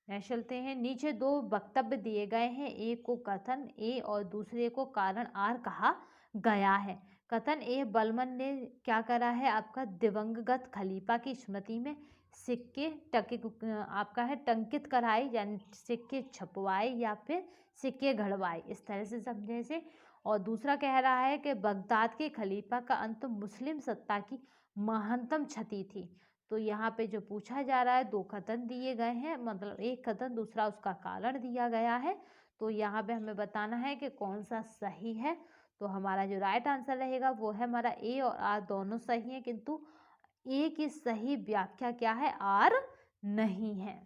नेक्स्ट चलते हैं, नीचे 2 वक्तव्य दिए गए हैं, एक को कथन ए और दूसरे को कारण आर कहा गया है। कथन ए, बलमन ने क्या करा है, आपका दिवंगत खलीफा की स्मृति में सिक्के आपका है टंकित कराए, यानी सिक्के छपवाए या फिर सिक्के घड़वाए, इस तरह से समझे से। और दूसरा कह रहा है कि बगदाद के खलीफा का अंत मुस्लिम सत्ता की महत्तम क्षति थी। तो यहाँ पे जो पूछा जा रहा है, 2 कथन दिए गए हैं, मतलब एक कथन, दूसरा उसका कारण दिया गया है। तो यहाँ पे हमें बताना है कि कौन सा सही है। तो हमारा जो राइट आंसर रहेगा वो है हमारा ए और आर दोनों सही हैं, किंतु ए की सही व्याख्या क्या है, आर नहीं है।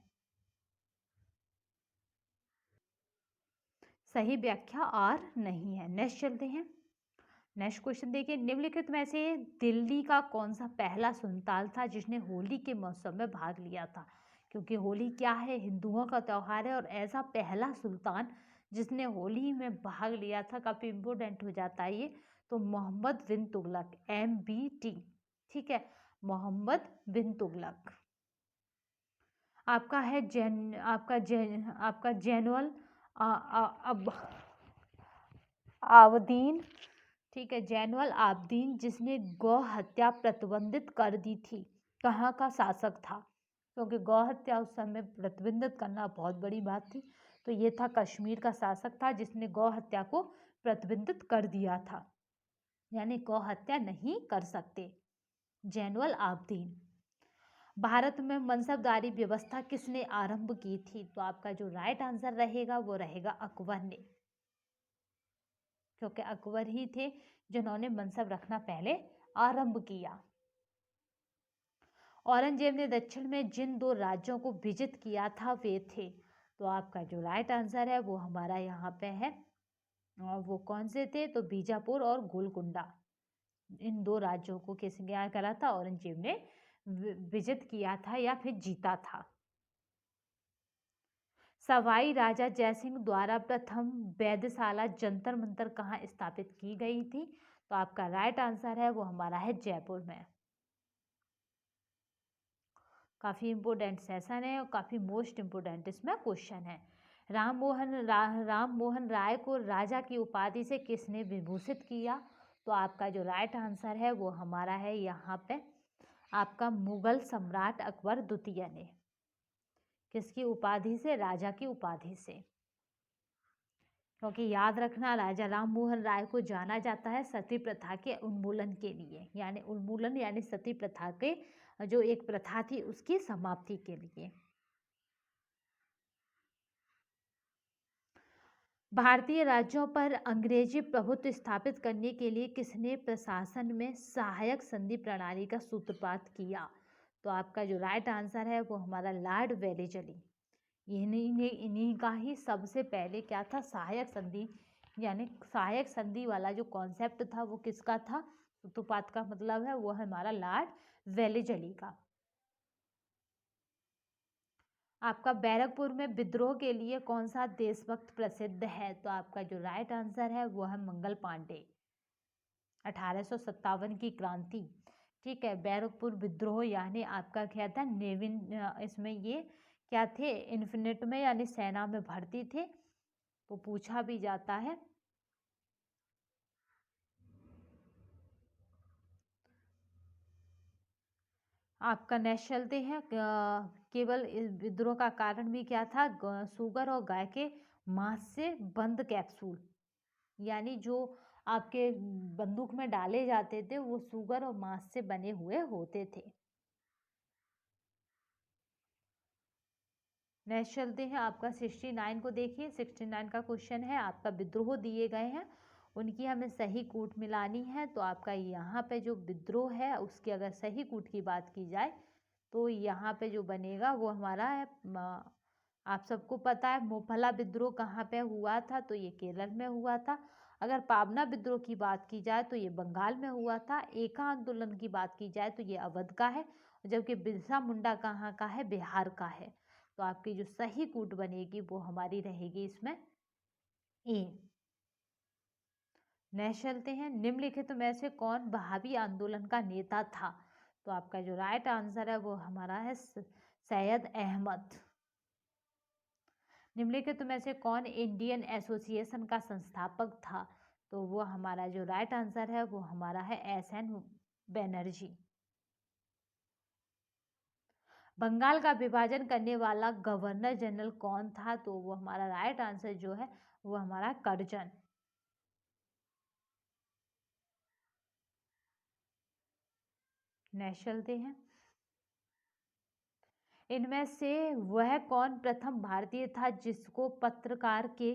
सही व्याख्या आर नहीं है। नेक्स्ट चलते हैं, नेक्स्ट क्वेश्चन देखिए, निम्नलिखित में से दिल्ली का कौन सा पहला सुल्तान था जिसने होली के मौसम में भाग लिया था, क्योंकि होली क्या है, हिंदुओं का त्यौहार है, और ऐसा पहला सुल्तान जिसने होली में भाग लिया था, काफ़ी इम्पोर्टेंट हो जाता है ये। तो मोहम्मद बिन तुगलक, MBT। ठीक है, मोहम्मद बिन तुगलक। आपका है आपका जैनुअल अब आबदीन। ठीक है, जैनुअल आबदीन, जिसने गौ हत्या प्रतिबंधित कर दी थी, कहाँ का शासक था। क्योंकि गौ हत्या उस समय प्रतिबंधित करना बहुत बड़ी बात थी। तो ये था कश्मीर का शासक था जिसने गौ हत्या को प्रतिबंधित कर दिया था, यानी गौ हत्या नहीं कर सकते। जैनुअल आब्दीन। भारत में मनसबदारी व्यवस्था किसने आरंभ की थी? तो आपका जो राइट आंसर रहेगा वो रहेगा अकबर ने, क्योंकि अकबर ही थे जिन्होंने मनसब रखना पहले आरंभ किया। औरंगजेब ने दक्षिण में जिन 2 राज्यों को विजित किया था वे थे। तो आपका जो राइट आंसर है वो हमारा यहाँ पे है, और वो कौन से थे? तो बीजापुर और गोलकुंडा। इन 2 राज्यों को किसने क्या करा था? औरंगजेब ने विजित किया था या फिर जीता था। सवाई राजा जयसिंह द्वारा प्रथम वैधशाला जंतर मंतर कहाँ स्थापित की गई थी? तो आपका राइट आंसर है वो हमारा है जयपुर में। काफ़ी इम्पोर्टेंट सेशन है और काफ़ी मोस्ट इम्पोर्टेंट इसमें क्वेश्चन है। राम मोहन राय को राजा की उपाधि से किसने विभूषित किया? तो आपका जो राइट आंसर है वो हमारा है यहाँ पे आपका मुगल सम्राट अकबर द्वितीय ने। किसकी उपाधि से? राजा की उपाधि से। क्योंकि याद रखना राजा राम मोहन राय को जाना जाता है सती प्रथा के उन्मूलन के लिए, यानी उन्मूलन यानी सती प्रथा के जो एक प्रथा थी उसकी समाप्ति के लिए। भारतीय राज्यों पर अंग्रेजी प्रभुत्व स्थापित करने के लिए किसने प्रशासन में सहायक संधि प्रणाली का सूत्रपात किया? तो आपका जो राइट आंसर है वो हमारा लॉर्ड वेलेस्ली। इन्हीं का ही सबसे पहले क्या था? सहायक संधि, यानी सहायक संधि वाला जो कॉन्सेप्ट था वो किसका था? सूत्रपात का मतलब है वो है हमारा लॉर्ड वेलेस्ली का। आपका बैरकपुर में विद्रोह के लिए कौन सा देशभक्त प्रसिद्ध है? तो आपका जो राइट आंसर है वो है मंगल पांडे। 1857 की क्रांति, ठीक है। बैरकपुर विद्रोह यानी आपका क्या था? नेविन, इसमें ये क्या थे? इन्फिनिट में यानी सेना में भर्ती थे, तो पूछा भी जाता है। आपका नेक्स्ट चलते हैं। केवल इस विद्रोह का कारण भी क्या था? शुगर और गाय के मांस से बंद कैप्सूल, यानी जो आपके बंदूक में डाले जाते थे वो शुगर और मांस से बने हुए होते थे। नेक्स्ट चलते हैं। आपका 69 को देखिए। 69 का क्वेश्चन है, आपका विद्रोह दिए गए हैं, उनकी हमें सही कूट मिलानी है। तो आपका यहाँ पे जो विद्रोह है उसकी अगर सही कूट की बात की जाए तो यहाँ पे जो बनेगा वो हमारा है, आप सबको पता है मोफला विद्रोह कहाँ पे हुआ था? तो ये केरल में हुआ था। अगर पाबना विद्रोह की बात की जाए तो ये बंगाल में हुआ था। एका आंदोलन की बात की जाए तो ये अवध का है, जबकि बिरसा मुंडा कहाँ का है? बिहार का है। तो आपकी जो सही कूट बनेगी वो हमारी रहेगी इसमें ए। नेक्स्ट चलते हैं। निम्नलिखित में से कौन बहावी आंदोलन का नेता था? तो आपका जो राइट आंसर है वो हमारा है सैयद अहमद। निम्नलिखित में से कौन इंडियन एसोसिएशन का संस्थापक था? तो वो हमारा जो राइट आंसर है वो हमारा है एस.एन. बनर्जी। बंगाल का विभाजन करने वाला गवर्नर जनरल कौन था? तो वो हमारा राइट आंसर जो है वो हमारा कर्जन। नेक्स्ट चलते हैं। इनमें से वह कौन प्रथम भारतीय था जिसको पत्रकार के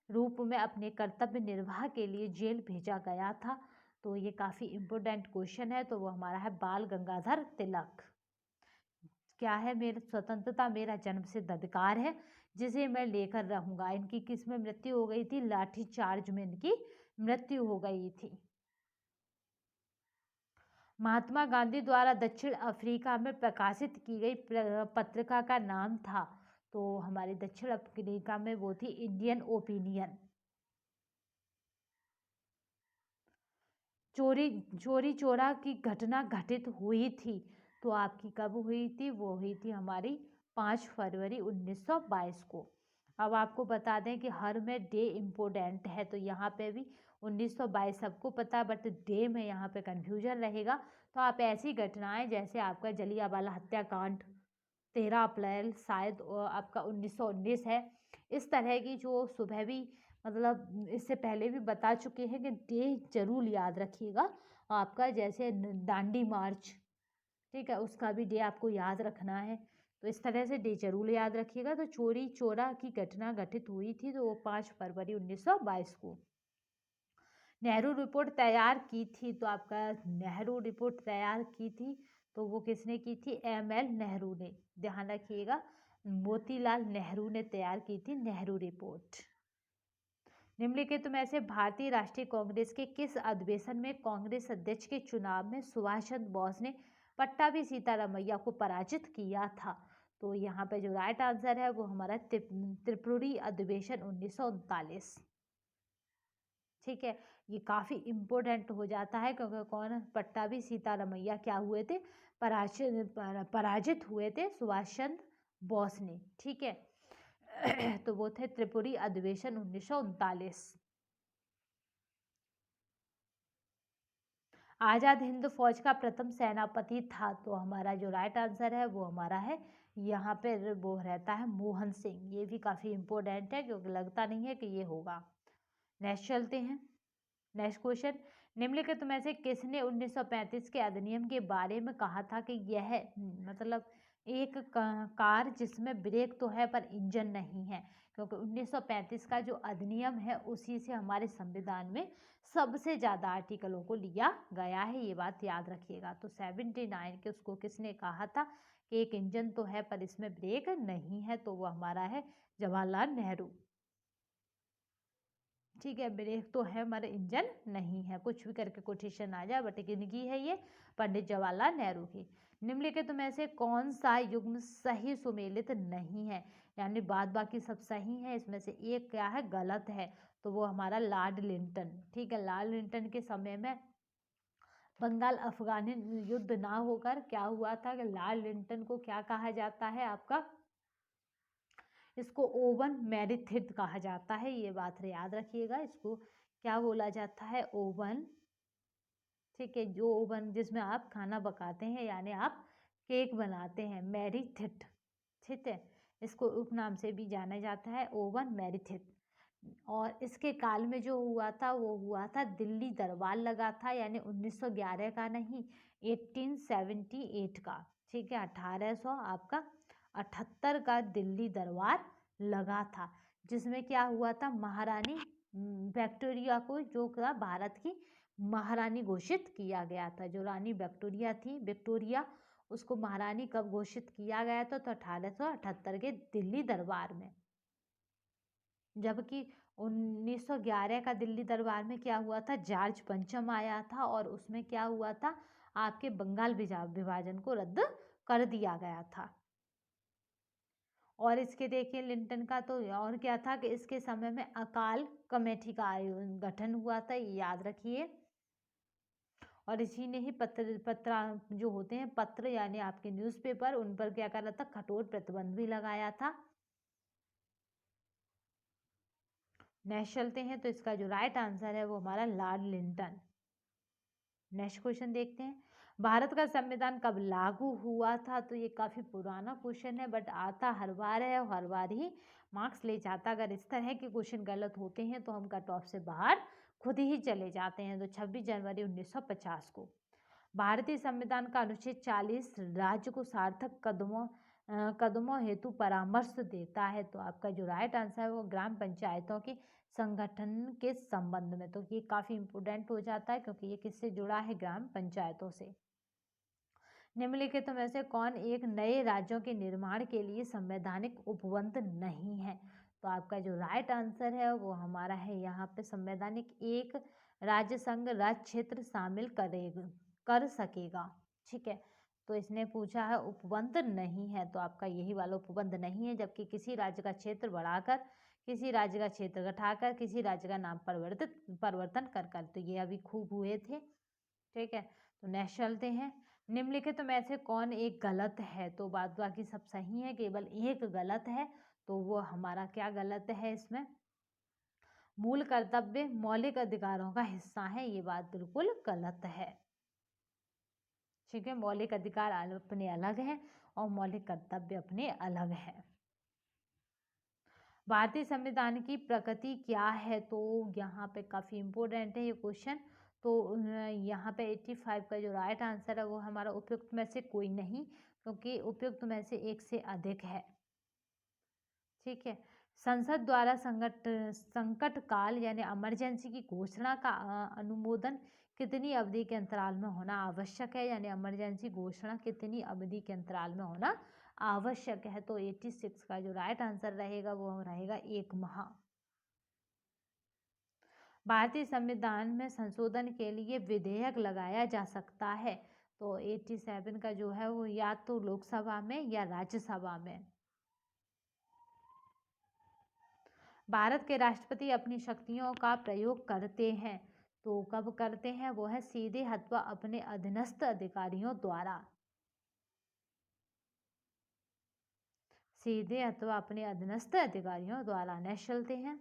रूप में अपने कर्तव्य निर्वाह के लिए जेल भेजा गया था? तो ये काफ़ी इम्पोर्टेंट क्वेश्चन है। तो वो हमारा है बाल गंगाधर तिलक। क्या है? मेरा स्वतंत्रता मेरा जन्मसिद्ध अधिकार है जिसे मैं लेकर रहूंगा। इनकी किस में मृत्यु हो गई थी? लाठी चार्ज में इनकी मृत्यु हो गई थी। महात्मा गांधी द्वारा दक्षिण अफ्रीका में प्रकाशित की गई पत्रिका का नाम था? तो हमारे दक्षिण अफ्रीका में वो थी इंडियन ओपिनियन। चोरी चोरा की घटना घटित हुई थी, तो आपकी कब हुई थी? वो हुई थी हमारी 5 फरवरी 1922 को। अब आपको बता दें कि हर में डे इम्पोर्टेंट है, तो यहाँ पे भी 1922 सबको पता है, बट डे में यहाँ पे कन्फ्यूजन रहेगा। तो आप ऐसी घटनाएं जैसे आपका जलियांवाला हत्याकांड, 13 अप्रैल शायद आपका 1919 है। इस तरह की जो सुबह भी मतलब इससे पहले भी बता चुके हैं कि डे जरूर याद रखिएगा आपका, जैसे दांडी मार्च, ठीक है, उसका भी डे आपको याद रखना है। तो इस तरह से डे जरूर याद रखिएगा। तो चोरी चोरा की घटना घटित हुई थी तो वो 5 फरवरी 1922 को। नेहरू रिपोर्ट तैयार की थी, तो आपका नेहरू रिपोर्ट तैयार की थी तो वो किसने की थी? एमएल नेहरू ने, ध्यान रखिएगा, मोतीलाल नेहरू ने तैयार की थी नेहरू रिपोर्ट। निम्नलिखित में से भारतीय राष्ट्रीय कांग्रेस के किस अधिवेशन में कांग्रेस अध्यक्ष के चुनाव में सुभाष चंद्र बोस ने पट्टाभी सीतारामैया को पराजित किया था? तो यहाँ पे जो राइट आंसर है वो हमारा त्रिपुरी अधिवेशन 1939। ठीक है, ये काफ़ी इम्पोर्टेंट हो जाता है क्योंकि कौन? पट्टाभी सीतारामैया क्या हुए थे? पराजित हुए थे सुभाष चंद्र बोस ने। ठीक है तो वो थे त्रिपुरी अधिवेशन 1939। आज़ाद हिंद फौज का प्रथम सेनापति था, तो हमारा जो राइट आंसर है वो हमारा है यहाँ पे वो रहता है मोहन सिंह। ये भी काफ़ी इम्पोर्टेंट है क्योंकि लगता नहीं है कि ये होगा। नेक्स्ट चलते हैं। नेक्स्ट क्वेश्चन, निम्नलिखित में से किसने 1935 के अधिनियम के बारे में कहा था कि यह मतलब एक कार जिसमें ब्रेक तो है पर इंजन नहीं है? क्योंकि 1935 का जो अधिनियम है उसी से हमारे संविधान में सबसे ज़्यादा आर्टिकलों को लिया गया है, ये बात याद रखिएगा। तो 79 के उसको किसने कहा था कि एक इंजन तो है पर इसमें ब्रेक नहीं है? तो वो हमारा है जवाहरलाल नेहरू। ठीक है, ब्रेक तो है मगर इंजन नहीं है, कुछ भी करके कोटेशन आ जाए, बट किनकी है ये? पंडित जवाहरलाल नेहरू की। निम्नलिखित में से कौन सा युग्म सही सुमेलित नहीं है? यानी बाद बाकी सब सही है, इसमें से एक क्या है? गलत है। तो वो हमारा लॉर्ड लिंटन। ठीक है, लॉर्ड लिंटन के समय में बंगाल अफगान युद्ध ना होकर क्या हुआ था कि लॉर्ड लिंटन को क्या कहा जाता है आपका? इसको ओवन मैरिथिड कहा जाता है, ये बात याद रखिएगा। इसको क्या बोला जाता है? ओवन। ठीक है, जो ओवन जिसमें आप खाना पकाते हैं यानी आप केक बनाते हैं, मैरिथिड। ठीक है, इसको उपनाम से भी जाना जाता है, ओवन मैरिथिड। और इसके काल में जो हुआ था वो हुआ था दिल्ली दरबार लगा था, यानी 1911 का नहीं, 1878 का। ठीक है, 1800 आपका 78 का दिल्ली दरबार लगा था, जिसमें क्या हुआ था? महारानी विक्टोरिया को जो था भारत की महारानी घोषित किया गया था। जो रानी विक्टोरिया थी, विक्टोरिया, उसको महारानी कब घोषित किया गया था? तो 1878 के दिल्ली दरबार में। जबकि 1911 का दिल्ली दरबार में क्या हुआ था? जॉर्ज पंचम आया था और उसमें क्या हुआ था? आपके बंगाल विभाजन को रद्द कर दिया गया था। और इसके देखिए लिंटन का तो और क्या था कि इसके समय में अकाल कमेटी का गठन हुआ था, ये याद रखिए। और इसी ने ही पत्र जो होते हैं पत्र यानी आपके न्यूज़पेपर, उन पर क्या करा था? कठोर प्रतिबंध भी लगाया था। नेक्स्ट चलते हैं, तो इसका जो राइट आंसर है वो हमारा लॉर्ड लिंटन। नेक्स्ट क्वेश्चन देखते हैं, भारत का संविधान कब लागू हुआ था? तो ये काफ़ी पुराना क्वेश्चन है बट आता हर बार है और हर बार ही मार्क्स ले जाता। अगर इस तरह के क्वेश्चन गलत होते हैं तो हम कट ऑफ से बाहर खुद ही चले जाते हैं। तो 26 जनवरी 1950 को। भारतीय संविधान का अनुच्छेद 40 राज्य को सार्थक कदमों हेतु परामर्श देता है। तो आपका जो राइट आंसर है वो ग्राम पंचायतों के संगठन के संबंध में। तो ये काफ़ी इंपोर्टेंट हो जाता है क्योंकि ये किससे जुड़ा है? ग्राम पंचायतों से। निम्नलिखित में से कौन एक नए राज्यों के निर्माण के लिए संवैधानिक उपबंध नहीं है? तो आपका जो राइट आंसर है वो हमारा है यहाँ पे संवैधानिक एक राज्य संघ राज्य क्षेत्र शामिल कर सकेगा। ठीक है, तो इसने पूछा है उपबंध नहीं है, तो आपका यही वाला उपबंध नहीं है। जबकि किसी राज्य का क्षेत्र बढ़ाकर, किसी राज्य का क्षेत्र घटाकर, किसी राज्य का नाम परिवर्तन कर तो ये अभी खूब हुए थे। ठीक है, तो नेक्स्ट चलते हैं। निम्नलिखित में से कौन एक गलत है? तो बाकी सब सही है, केवल एक गलत है। तो वो हमारा क्या गलत है इसमें? मूल कर्तव्य मौलिक अधिकारों का हिस्सा है, ये बात बिल्कुल गलत है। ठीक है, मौलिक अधिकार अपने अलग हैं और मौलिक कर्तव्य अपने अलग है। भारतीय संविधान की प्रकृति क्या है, तो यहाँ पे काफ़ी इम्पोर्टेंट है ये क्वेश्चन। तो यहाँ पे 85 का जो राइट आंसर है वो हमारा उपयुक्त में से कोई नहीं, क्योंकि उपयुक्त में से एक से अधिक है। ठीक है। संसद द्वारा संकट काल यानी इमरजेंसी की घोषणा का अनुमोदन कितनी अवधि के अंतराल में होना आवश्यक है, यानी इमरजेंसी घोषणा कितनी अवधि के अंतराल में होना आवश्यक है। तो 86 का जो राइट आंसर रहेगा वो रहेगा 1 माह। भारतीय संविधान में संशोधन के लिए विधेयक लगाया जा सकता है, तो 87 का जो है वो या तो लोकसभा में या राज्यसभा में। भारत के राष्ट्रपति अपनी शक्तियों का प्रयोग करते हैं, तो कब करते हैं, वो है सीधे अथवा अपने अधीनस्थ अधिकारियों द्वारा। सीधे अथवा अपने अधीनस्थ अधिकारियों द्वारा। नेक्स्ट चलते हैं।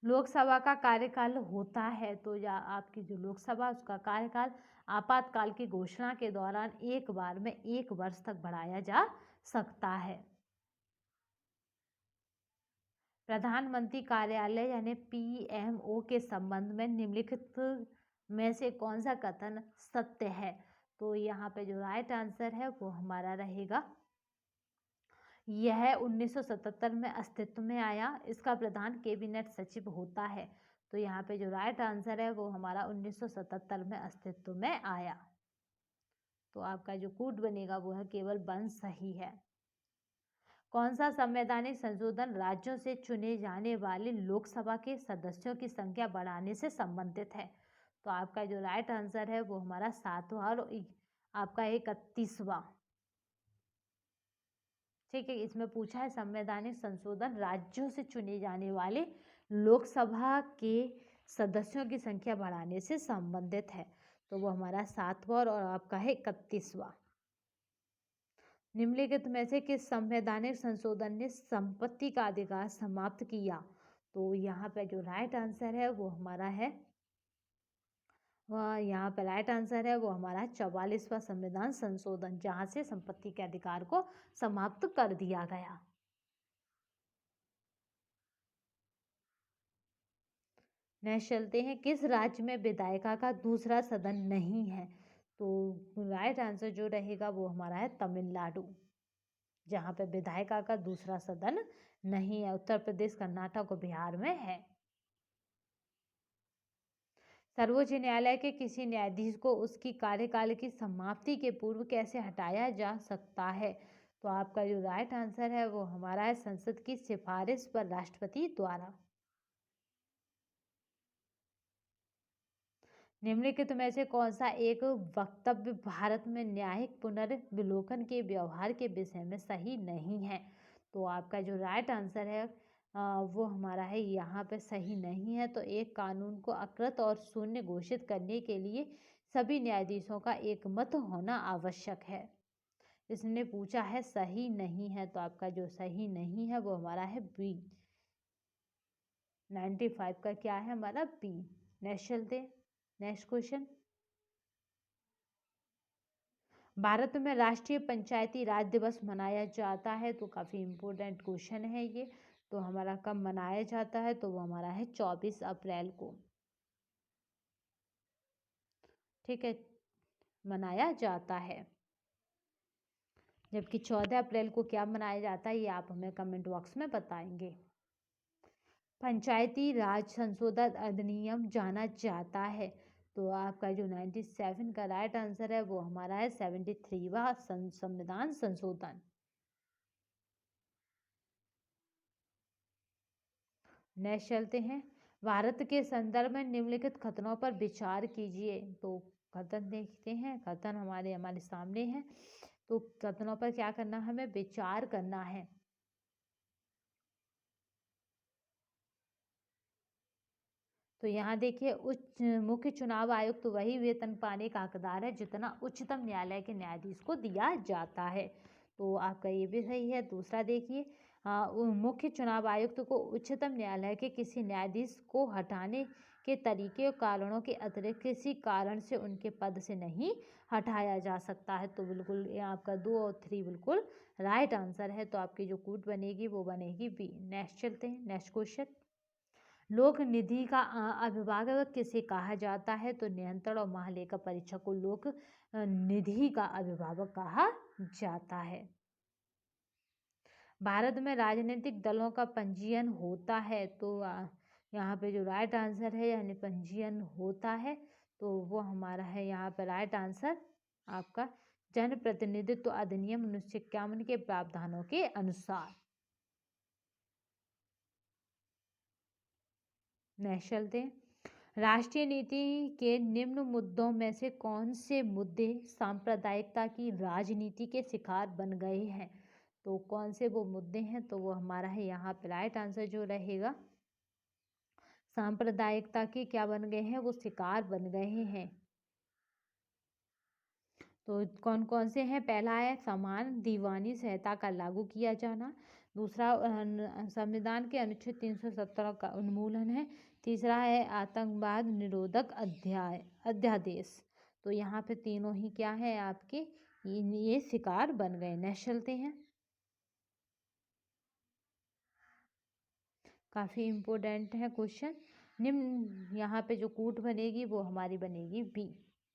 लोकसभा का कार्यकाल होता है, तो या आपकी जो लोकसभा उसका कार्यकाल आपातकाल की घोषणा के दौरान एक बार में 1 वर्ष तक बढ़ाया जा सकता है। प्रधानमंत्री कार्यालय यानी पीएमओ के संबंध में निम्नलिखित में से कौन सा कथन सत्य है, तो यहाँ पे जो राइट आंसर है वो हमारा रहेगा, यह 1977 में अस्तित्व में आया। इसका प्रधान कैबिनेट सचिव होता है, तो यहाँ पे जो राइट आंसर है वो हमारा 1977 में अस्तित्व में आया। तो आपका जो कोड बनेगा वो है केवल 1 सही है। कौन सा संवैधानिक संशोधन राज्यों से चुने जाने वाले लोकसभा के सदस्यों की संख्या बढ़ाने से संबंधित है, तो आपका जो राइट आंसर है वो हमारा 7वां और आपका 31वां। ठीक है, इसमें पूछा है संवैधानिक संशोधन राज्यों से चुने जाने वाले लोकसभा के सदस्यों की संख्या बढ़ाने से संबंधित है, तो वो हमारा 7वां और आपका है 31वां। निम्नलिखित में से किस संवैधानिक संशोधन ने संपत्ति का अधिकार समाप्त किया, तो यहाँ पे जो राइट आंसर है वो हमारा है, यहाँ पे राइट आंसर है वो हमारा 44वां संविधान संशोधन, जहाँ से संपत्ति के अधिकार को समाप्त कर दिया गया। नेक्स्ट चलते हैं। किस राज्य में विधायिका का दूसरा सदन नहीं है, तो राइट आंसर जो रहेगा वो हमारा है तमिलनाडु, जहाँ पे विधायिका का दूसरा सदन नहीं है। उत्तर प्रदेश, कर्नाटक और बिहार में है। सर्वोच्च न्यायालय के किसी न्यायाधीश को उसकी कार्यकाल की समाप्ति के पूर्व कैसे हटाया जा सकता है, तो आपका जो राइट आंसर है वो हमारा है संसद की सिफारिश पर राष्ट्रपति द्वारा। निम्नलिखित में से कौन सा एक वक्तव्य भारत में न्यायिक पुनर्विलोकन के व्यवहार के विषय में सही नहीं है, तो आपका जो राइट आंसर है वो हमारा है यहाँ पे सही नहीं है। तो एक कानून को अकृत और शून्य घोषित करने के लिए सभी न्यायाधीशों का एक मत होना आवश्यक है। इसने पूछा है सही नहीं है, तो आपका जो सही नहीं है वो हमारा है बी। 95 का क्या है हमारा बी। नेक्स्ट चलते, नेक्स्ट क्वेश्चन। भारत में राष्ट्रीय पंचायती राज दिवस मनाया जाता है, तो काफ़ी इम्पोर्टेंट क्वेश्चन है ये। तो हमारा कब मनाया जाता है, तो वो हमारा है 24 अप्रैल को। ठीक है, मनाया जाता है। जबकि 14 अप्रैल को क्या मनाया जाता है ये आप हमें कमेंट बॉक्स में बताएंगे। पंचायती राज संशोधन अधिनियम जाना जाता है, तो आपका जो 97 का राइट आंसर है वो हमारा है 73वां संविधान संशोधन। नेक्स्ट चलते हैं। भारत के संदर्भ में निम्नलिखित कथनों पर विचार कीजिए, तो कथन देखते हैं। कथन हमारे सामने हैं, तो कथनों पर क्या करना है, हमें विचार करना है। तो यहाँ देखिए, उच्च मुख्य चुनाव आयुक्त तो वही वेतन पाने का हकदार है जितना उच्चतम न्यायालय के न्यायाधीश को दिया जाता है, तो आपका ये भी सही है। दूसरा देखिए, मुख्य चुनाव आयुक्त को उच्चतम न्यायालय के किसी न्यायाधीश को हटाने के तरीके और कारणों के अतिरिक्त किसी कारण से उनके पद से नहीं हटाया जा सकता है। तो बिल्कुल ये आपका 2 और 3 बिल्कुल राइट आंसर है। तो आपकी जो कूट बनेगी वो बनेगी बी। नेक्स्ट चलते हैं, नेक्स्ट क्वेश्चन। लोक निधि का अभिभावक किसे कहा जाता है? तो नियंत्रण और महालेखा परीक्षक को लोक निधि का अभिभावक कहा जाता है। भारत में राजनीतिक दलों का पंजीयन होता है। तो यहाँ पे जो राइट आंसर है यानी पंजीयन होता है तो वो हमारा है यहाँ पे राइट आंसर आपका जन प्रतिनिधित्व अधिनियम 1951 के प्रावधानों के अनुसार। नेक्स्ट चलते हैं, राष्ट्रीय नीति के निम्न मुद्दों में से कौन से मुद्दे सांप्रदायिकता की राजनीति के शिकार बन गए हैं? तो कौन से वो मुद्दे हैं? तो वो हमारा है यहाँ पे राइट आंसर जो रहेगा सांप्रदायिकता के क्या बन गए हैं? वो शिकार बन गए हैं। तो कौन कौन से हैं? पहला है समान दीवानी संहिता का लागू किया जाना। दूसरा संविधान के अनुच्छेद 317 का उन्मूलन है। तीसरा है आतंकवाद निरोधक अध्यादेश। तो यहाँ पे तीनों ही क्या है आपके ये शिकार बन गए। नेक्स्ट चलते हैं, काफ़ी इम्पोर्टेंट है क्वेश्चन। निम्न यहाँ पे जो कूट बनेगी वो हमारी बनेगी बी।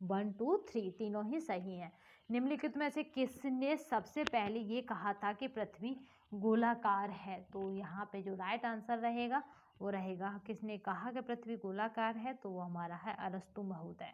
1 2 3 तीनों ही सही हैं। निम्नलिखित में से किसने सबसे पहले ये कहा था कि पृथ्वी गोलाकार है? तो यहाँ पे जो राइट आंसर रहेगा वो रहेगा किसने कहा कि पृथ्वी गोलाकार है? तो वो हमारा है अरस्तु महोदय।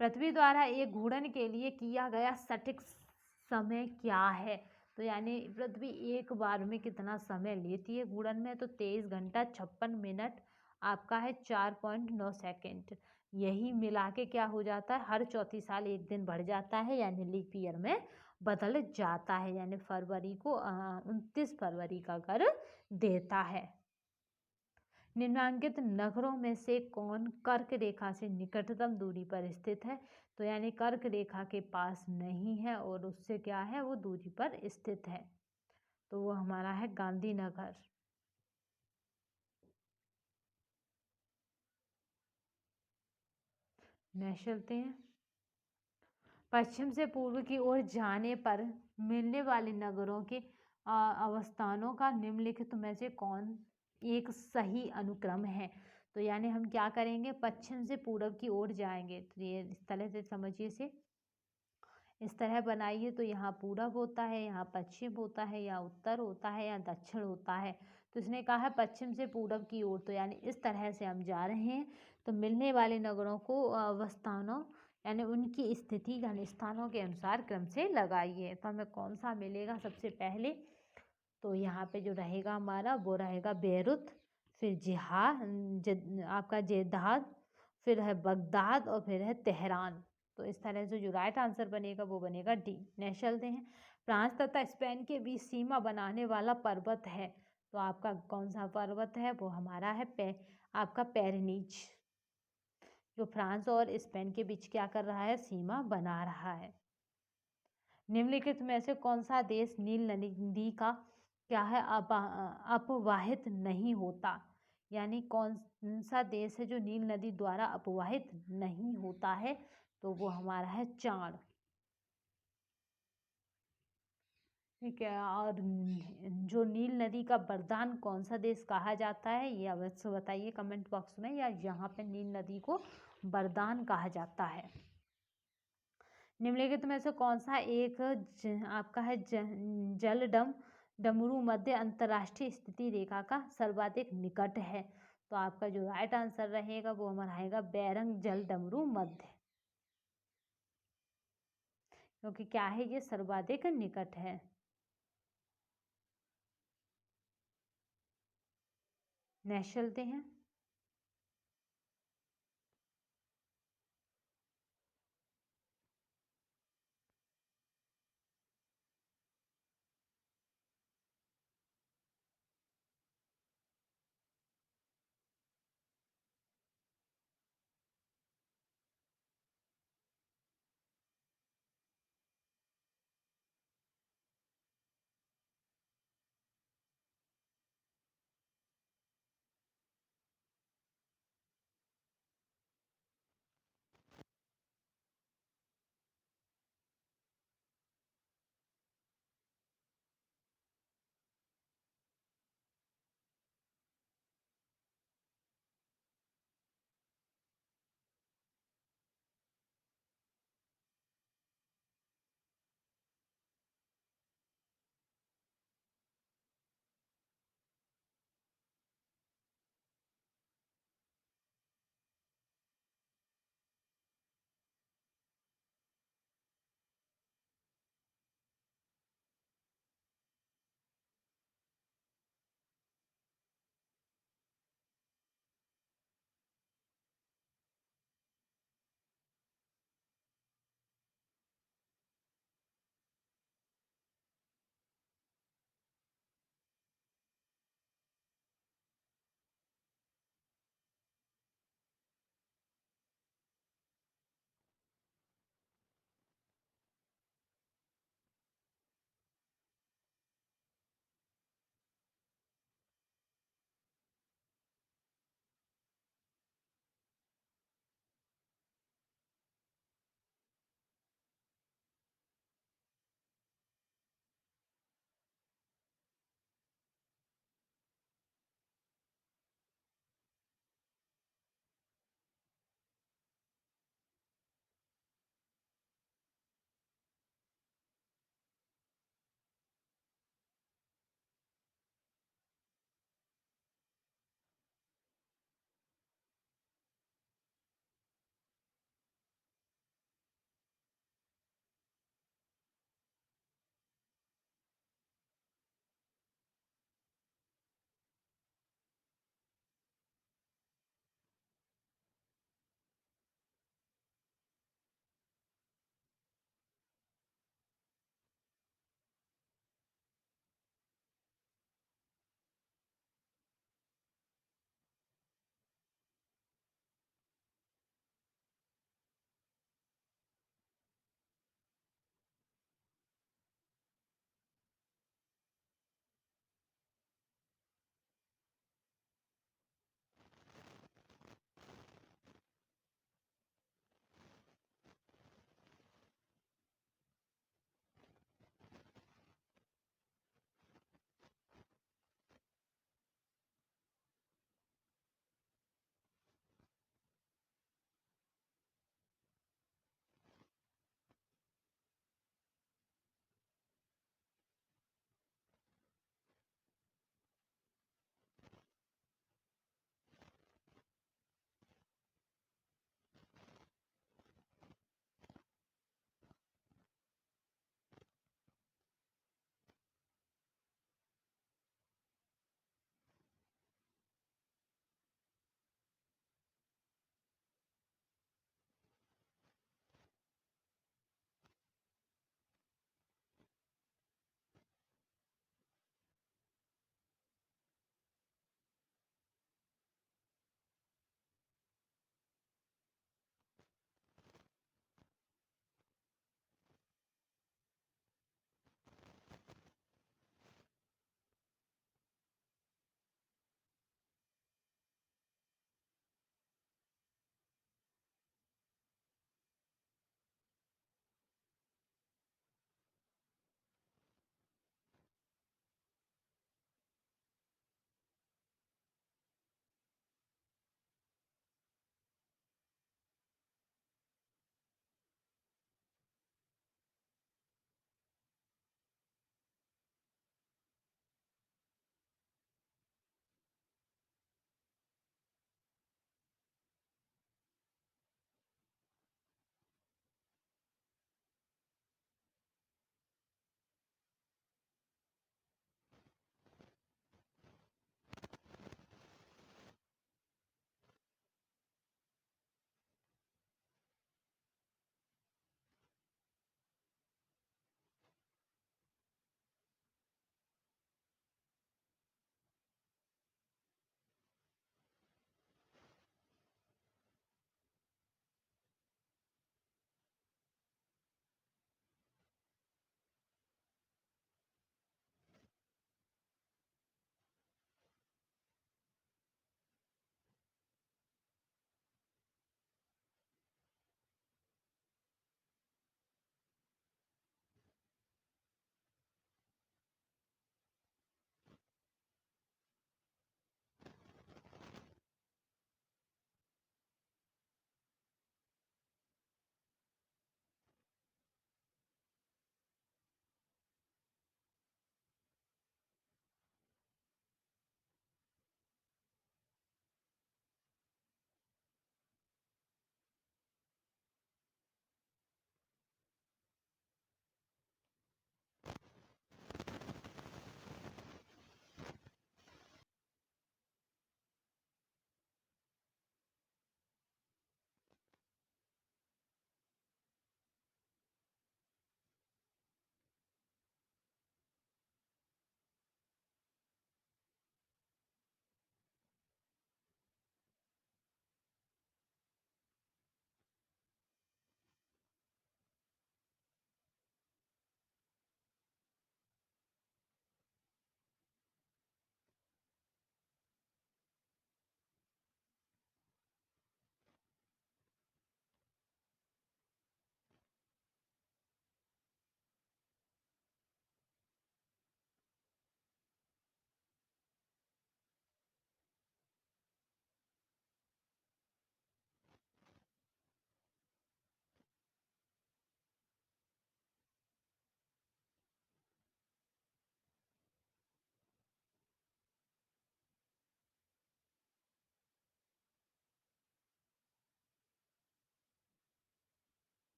पृथ्वी द्वारा एक घूर्णन के लिए किया गया सटीक समय क्या है? तो यानी पृथ्वी एक बार में कितना समय लेती है घूर्णन में? तो 23 घंटा 56 मिनट आपका है 4.9 सेकेंड। यही मिला के क्या हो जाता है, हर चौथी साल एक दिन बढ़ जाता है यानी लीप ईयर में बदल जाता है। यानी फरवरी को 29 फरवरी का कर देता है। निम्नांकित नगरों में से कौन कर्क रेखा से निकटतम दूरी पर स्थित है? तो यानी कर्क रेखा के पास नहीं है और उससे क्या है वो दूरी पर स्थित है। तो वो हमारा है गांधीनगर। नेक्स्ट चलते हैं, पश्चिम से पूर्व की ओर जाने पर मिलने वाले नगरों के अवस्थानों का निम्नलिखित में से कौन एक सही अनुक्रम है? तो यानी हम क्या करेंगे, पश्चिम से पूर्व की ओर जाएंगे। तो ये इस तरह से समझिए, से इस तरह बनाइए। तो यहाँ पूरब होता है, यहाँ पश्चिम होता है, या उत्तर होता है, या दक्षिण होता है। तो इसने कहा है पश्चिम से पूरब की ओर, तो यानी इस तरह से हम जा रहे हैं। तो मिलने वाले नगरों को अवस्थानों यानी उनकी स्थिति यानी स्थानों के अनुसार क्रम से लगाइए। तो हमें कौन सा मिलेगा सबसे पहले? तो यहाँ पे जो रहेगा हमारा वो रहेगा बेरुत, फिर आपका जेदाद, फिर है बगदाद और फिर है तेहरान। तो इस तरह से जो राइट आंसर बनेगा वो बनेगा डी। नेक्स्ट चलते हैं, फ्रांस तथा स्पेन के बीच सीमा बनाने वाला पर्वत है। तो आपका कौन सा पर्वत है? वो हमारा है आपका पेरिनीज, जो फ्रांस और स्पेन के बीच क्या कर रहा है, सीमा बना रहा है। निम्नलिखित में से कौन सा देश नील नदी का क्या है अपवाहित नहीं होता? यानी कौन सा देश है जो नील नदी द्वारा अपवाहित नहीं होता है? तो वो हमारा है चाड। ठीक है, और जो नील नदी का वरदान कौन सा देश कहा जाता है ये अवश्य बताइए कमेंट बॉक्स में, या यहाँ पे नील नदी को वरदान कहा जाता है। निम्नलिखित में से कौन सा एक आपका है जलडम डमरू मध्य अंतर्राष्ट्रीय स्थिति रेखा का सर्वाधिक निकट है? तो आपका जो राइट आंसर रहेगा वो हमारा रहेगा बैरंग जल डमरू मध्य, क्योंकि क्या है ये सर्वाधिक निकट है। नेक्स्ट चलते हैं,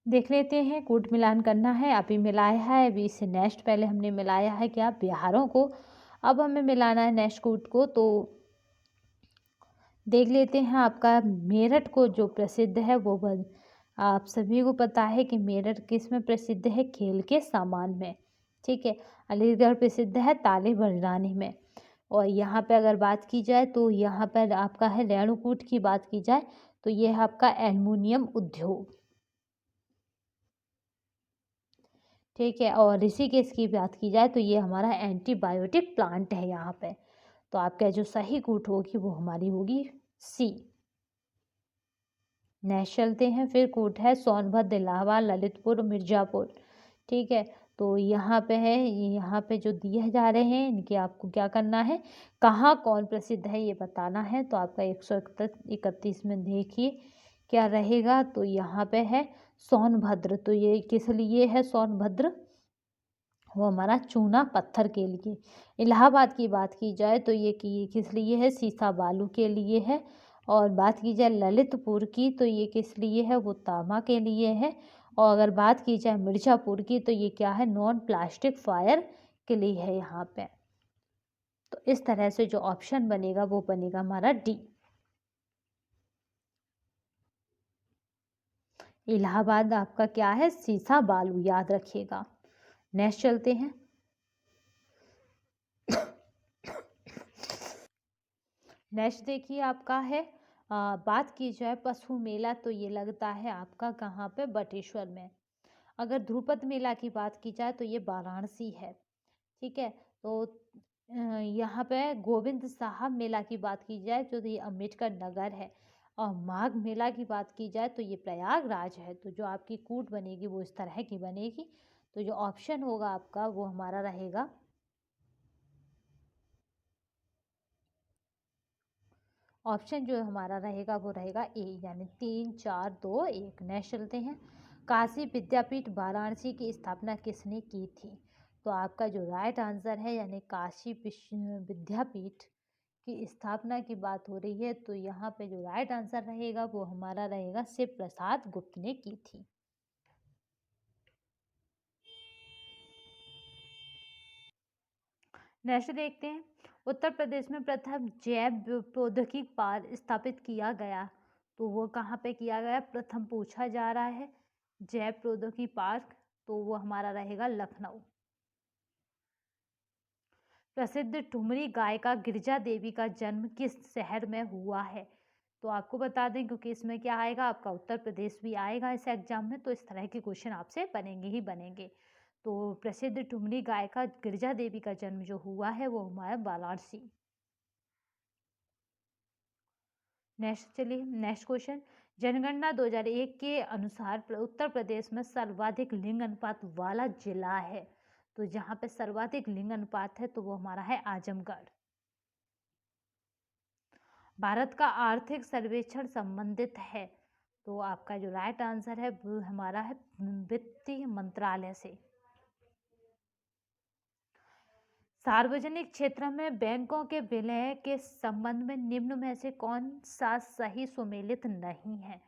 देख लेते हैं, कूट मिलान करना है, अभी मिलाया है, अभी इसे नेक्स्ट पहले हमने मिलाया है क्या बिहारों को, अब हमें मिलाना है नेक्स्ट कूट को। तो देख लेते हैं आपका मेरठ को जो प्रसिद्ध है वो आप सभी को पता है कि मेरठ किस में प्रसिद्ध है, खेल के सामान में। ठीक है, अलीगढ़ प्रसिद्ध है ताले बरदाने में। और यहाँ पे अगर बात की जाए तो यहाँ पर आपका है रेणुकूट की बात की जाए तो ये है आपका एल्युमिनियम उद्योग। ठीक है, और ऋषिकेश की बात की जाए तो ये हमारा एंटीबायोटिक प्लांट है यहाँ पे। तो आपका जो सही कूट होगी वो हमारी होगी सी। नेक्स्ट चलते हैं, फिर कूट है सोनभद्र, इलाहाबाद, ललितपुर, मिर्ज़ापुर। ठीक है, तो यहाँ पे है, यहाँ पे जो दिए जा रहे हैं इनके आपको क्या करना है, कहाँ कौन प्रसिद्ध है ये बताना है। तो आपका 131 में देखिए क्या रहेगा, तो यहाँ पे है सोनभद्र। तो ये किस लिए है सोनभद्र, वो हमारा चूना पत्थर के लिए। इलाहाबाद की बात की जाए तो ये कि किस लिए है, सीसा बालू के लिए है। और बात की जाए ललितपुर की तो ये किस लिए है, वो तांबा के लिए है। और अगर बात की जाए मिर्ज़ापुर की तो ये क्या है, नॉन प्लास्टिक फायर के लिए है यहाँ पे। तो इस तरह से जो ऑप्शन बनेगा वो बनेगा हमारा डी। इलाहाबाद आपका क्या है, सीसा बालू, याद रखिएगा। नेक्स्ट चलते हैं, नेक्स्ट देखिए आपका है बात की जाए पशु मेला तो ये लगता है आपका कहाँ पे, बटेश्वर में। अगर ध्रुपद मेला की बात की जाए तो ये वाराणसी है। ठीक है, तो यहाँ पे गोविंद साहब मेला की बात की जाए तो ये अम्बेडकर नगर है। और माघ मेला की बात की जाए तो ये प्रयागराज है। तो जो आपकी कूट बनेगी वो इस तरह की बनेगी। तो जो ऑप्शन होगा आपका वो हमारा रहेगा, ऑप्शन जो हमारा रहेगा वो रहेगा ए, यानी 3 4 2 1। नेक्स्ट चलते हैं, काशी विद्यापीठ वाराणसी की स्थापना किसने की थी। तो आपका जो राइट आंसर है, यानी काशी विद्यापीठ की स्थापना की बात हो रही है। तो यहाँ पे जो राइट आंसर रहेगा वो हमारा रहेगा शिव प्रसाद गुप्त ने की थी। नेक्स्ट देखते हैं, उत्तर प्रदेश में प्रथम जैव प्रौद्योगिकी पार्क स्थापित किया गया। तो वो कहाँ पे किया गया, प्रथम पूछा जा रहा है। जैव प्रौद्योगिकी पार्क तो वो हमारा रहेगा लखनऊ। प्रसिद्ध ठुमरी गायिका गिरिजा देवी का जन्म किस शहर में हुआ है। तो आपको बता दें, क्योंकि इसमें क्या आएगा आपका उत्तर प्रदेश भी आएगा इस एग्जाम में, तो इस तरह के क्वेश्चन आपसे बनेंगे ही बनेंगे। तो प्रसिद्ध ठुमरी गायिका गिरिजा देवी का जन्म जो हुआ है वो हमारा वाराणसी। नेक्स्ट चलिए, नेक्स्ट क्वेश्चन, जनगणना 2001 के अनुसार उत्तर प्रदेश में सर्वाधिक लिंग अनुपात वाला जिला है। तो जहाँ पे सर्वाधिक लिंग अनुपात है तो वो हमारा है आजमगढ़। भारत का आर्थिक सर्वेक्षण संबंधित है। तो आपका जो राइट आंसर है वो हमारा है वित्तीय मंत्रालय से। सार्वजनिक क्षेत्र में बैंकों के विलय के संबंध में निम्न में से कौन सा सही सुमेलित नहीं है।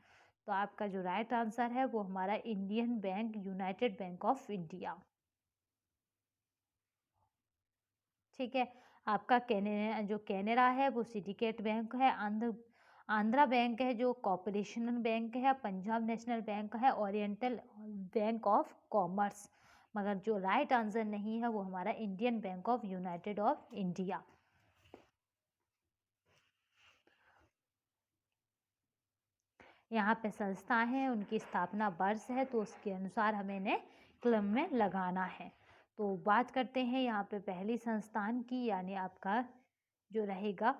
तो आपका जो राइट आंसर है वो हमारा Indian bank, United bank of India. ठीक है, आपका जो कैनरा है वो सिंडिकेट बैंक है, आंध्रा बैंक है जो कॉर्पोरेशन बैंक है, पंजाब नेशनल बैंक है, ओरिएंटल बैंक ऑफ कॉमर्स। मगर जो राइट आंसर नहीं है वो हमारा Indian bank of United of India. यहाँ पे संस्थाएं हैं, उनकी स्थापना वर्ष है तो उसके अनुसार हमें इन्हें क्रम में लगाना है। तो बात करते हैं यहाँ पे पहली संस्थान की, यानी आपका जो रहेगा,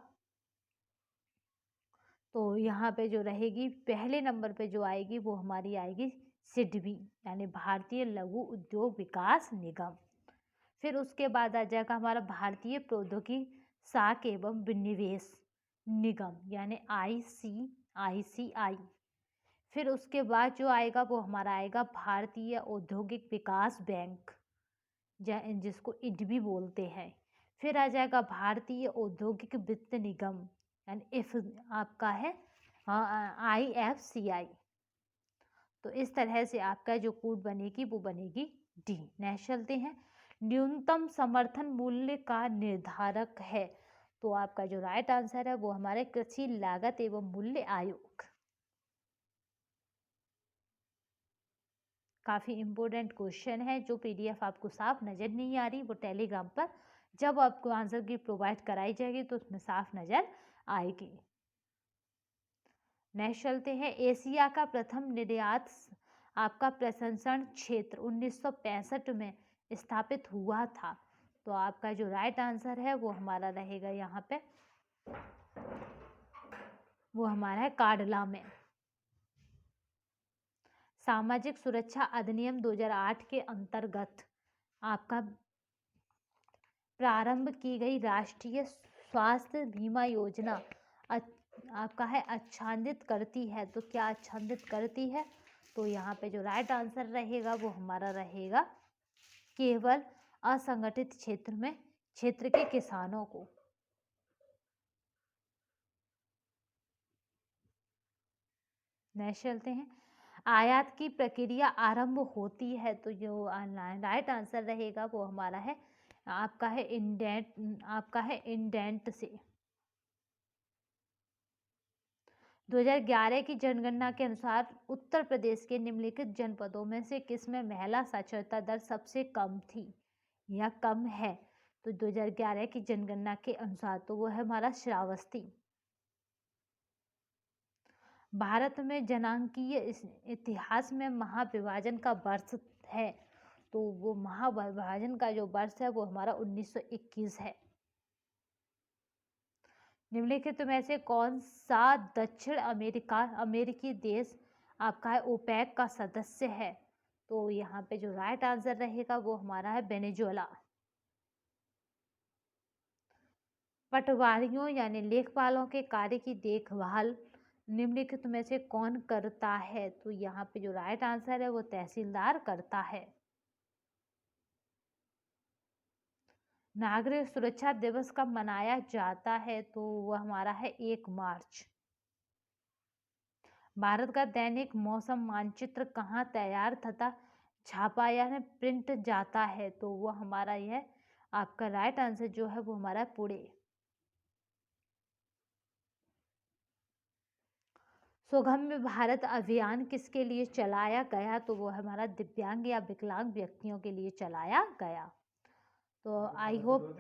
तो यहाँ पे जो रहेगी पहले नंबर पे जो आएगी वो हमारी आएगी सिडबी, यानी भारतीय लघु उद्योग विकास निगम। फिर उसके बाद आ जाएगा हमारा भारतीय प्रौद्योगिकी साख एवं विनिवेश निगम, यानी ICICI। फिर उसके बाद जो आएगा वो हमारा आएगा भारतीय औद्योगिक विकास बैंक, जिसको इडबी बोलते हैं। फिर आ जाएगा भारतीय औद्योगिक वित्त निगम, यानी इफ आपका है IFCI। तो इस तरह से आपका जो कोड बनेगी वो बनेगी डी। नेक्स्ट चलते हैं, न्यूनतम समर्थन मूल्य का निर्धारक है, तो आपका जो राइट आंसर है वो हमारे कृषि लागत एवं मूल्य आयोग। काफ़ी इम्पोर्टेंट क्वेश्चन है, जो पीडीएफ आपको साफ नज़र नहीं आ रही वो टेलीग्राम पर जब आपको आंसर की प्रोवाइड कराई जाएगी तो उसमें साफ नज़र आएगी। नेक्स्ट चलते हैं, एशिया का प्रथम निर्यात आपका प्रशंसण क्षेत्र 1965 में स्थापित हुआ था, तो आपका जो राइट आंसर है वो हमारा रहेगा यहाँ पे, वो हमारा है काडला में। सामाजिक सुरक्षा अधिनियम 2008 के अंतर्गत आपका प्रारंभ की गई राष्ट्रीय स्वास्थ्य बीमा योजना आपका है आच्छादित करती है, तो क्या आच्छादित करती है, तो यहाँ पे जो राइट आंसर रहेगा वो हमारा रहेगा केवल असंगठित क्षेत्र के किसानों को। नेक्स्ट चलते हैं, आयात की प्रक्रिया आरंभ होती है, तो जो राइट आंसर रहेगा वो हमारा है आपका है इंडेंट से। 2011 की जनगणना के अनुसार उत्तर प्रदेश के निम्नलिखित जनपदों में से किसमें महिला साक्षरता दर सबसे कम थी या कम है, तो 2011 की जनगणना के अनुसार तो वो है हमारा श्रावस्ती। भारत में जनांकीय इतिहास में महाविभाजन का वर्ष है, तो वो महाविभाजन का जो वर्ष है वो हमारा 1921 है। निम्नलिखित में से कौन सा दक्षिण अमेरिकी देश आपका है ओपेक का सदस्य है, तो यहाँ पे जो राइट आंसर रहेगा वो हमारा है वेनेजुएला। पटवारियों यानी लेखपालों के कार्य की देखभाल निम्नलिखित में से कौन करता है, तो यहाँ पे जो राइट आंसर है वो तहसीलदार करता है। नागरिक सुरक्षा दिवस कब मनाया जाता है, तो वह हमारा है 1 मार्च। भारत का दैनिक मौसम मानचित्र कहाँ तैयार तथा छापा या प्रिंट जाता है, तो वह हमारा यह आपका राइट आंसर जो है वो हमारा पुणे। सुगम्य भारत अभियान किसके लिए चलाया गया, तो वो हमारा दिव्यांग या विकलांग व्यक्तियों के लिए चलाया गया। तो आई होप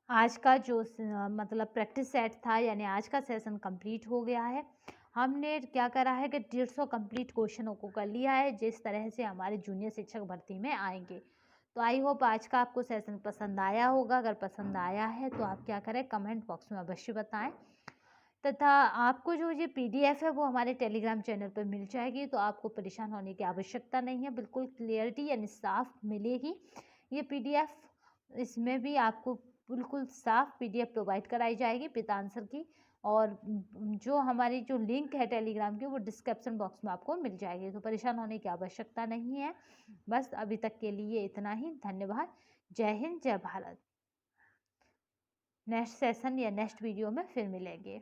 आज का जो मतलब प्रैक्टिस सेट था यानी आज का सेशन कंप्लीट हो गया है। हमने क्या करा है कि 150 कंप्लीट क्वेश्चनों को कर लिया है, जिस तरह से हमारे जूनियर शिक्षक भर्ती में आएंगे। तो आई होप आज का आपको सेशन पसंद आया होगा। अगर पसंद आया है तो आप क्या करें, कमेंट बॉक्स में अवश्य बताएं, तथा आपको जो ये पीडीएफ है वो हमारे टेलीग्राम चैनल पर मिल जाएगी, तो आपको परेशान होने की आवश्यकता नहीं है, बिल्कुल क्लियरिटी यानी साफ मिलेगी ये पीडीएफ। इसमें भी आपको बिल्कुल साफ पीडीएफ प्रोवाइड कराई जाएगी विद आंसर की, और जो हमारी जो लिंक है टेलीग्राम की वो डिस्क्रिप्शन बॉक्स में आपको मिल जाएगी, तो परेशान होने की आवश्यकता नहीं है। बस अभी तक के लिए इतना ही, धन्यवाद। जय हिंद, जय भारत। नेक्स्ट सेशन या नेक्स्ट वीडियो में फिर मिलेंगे।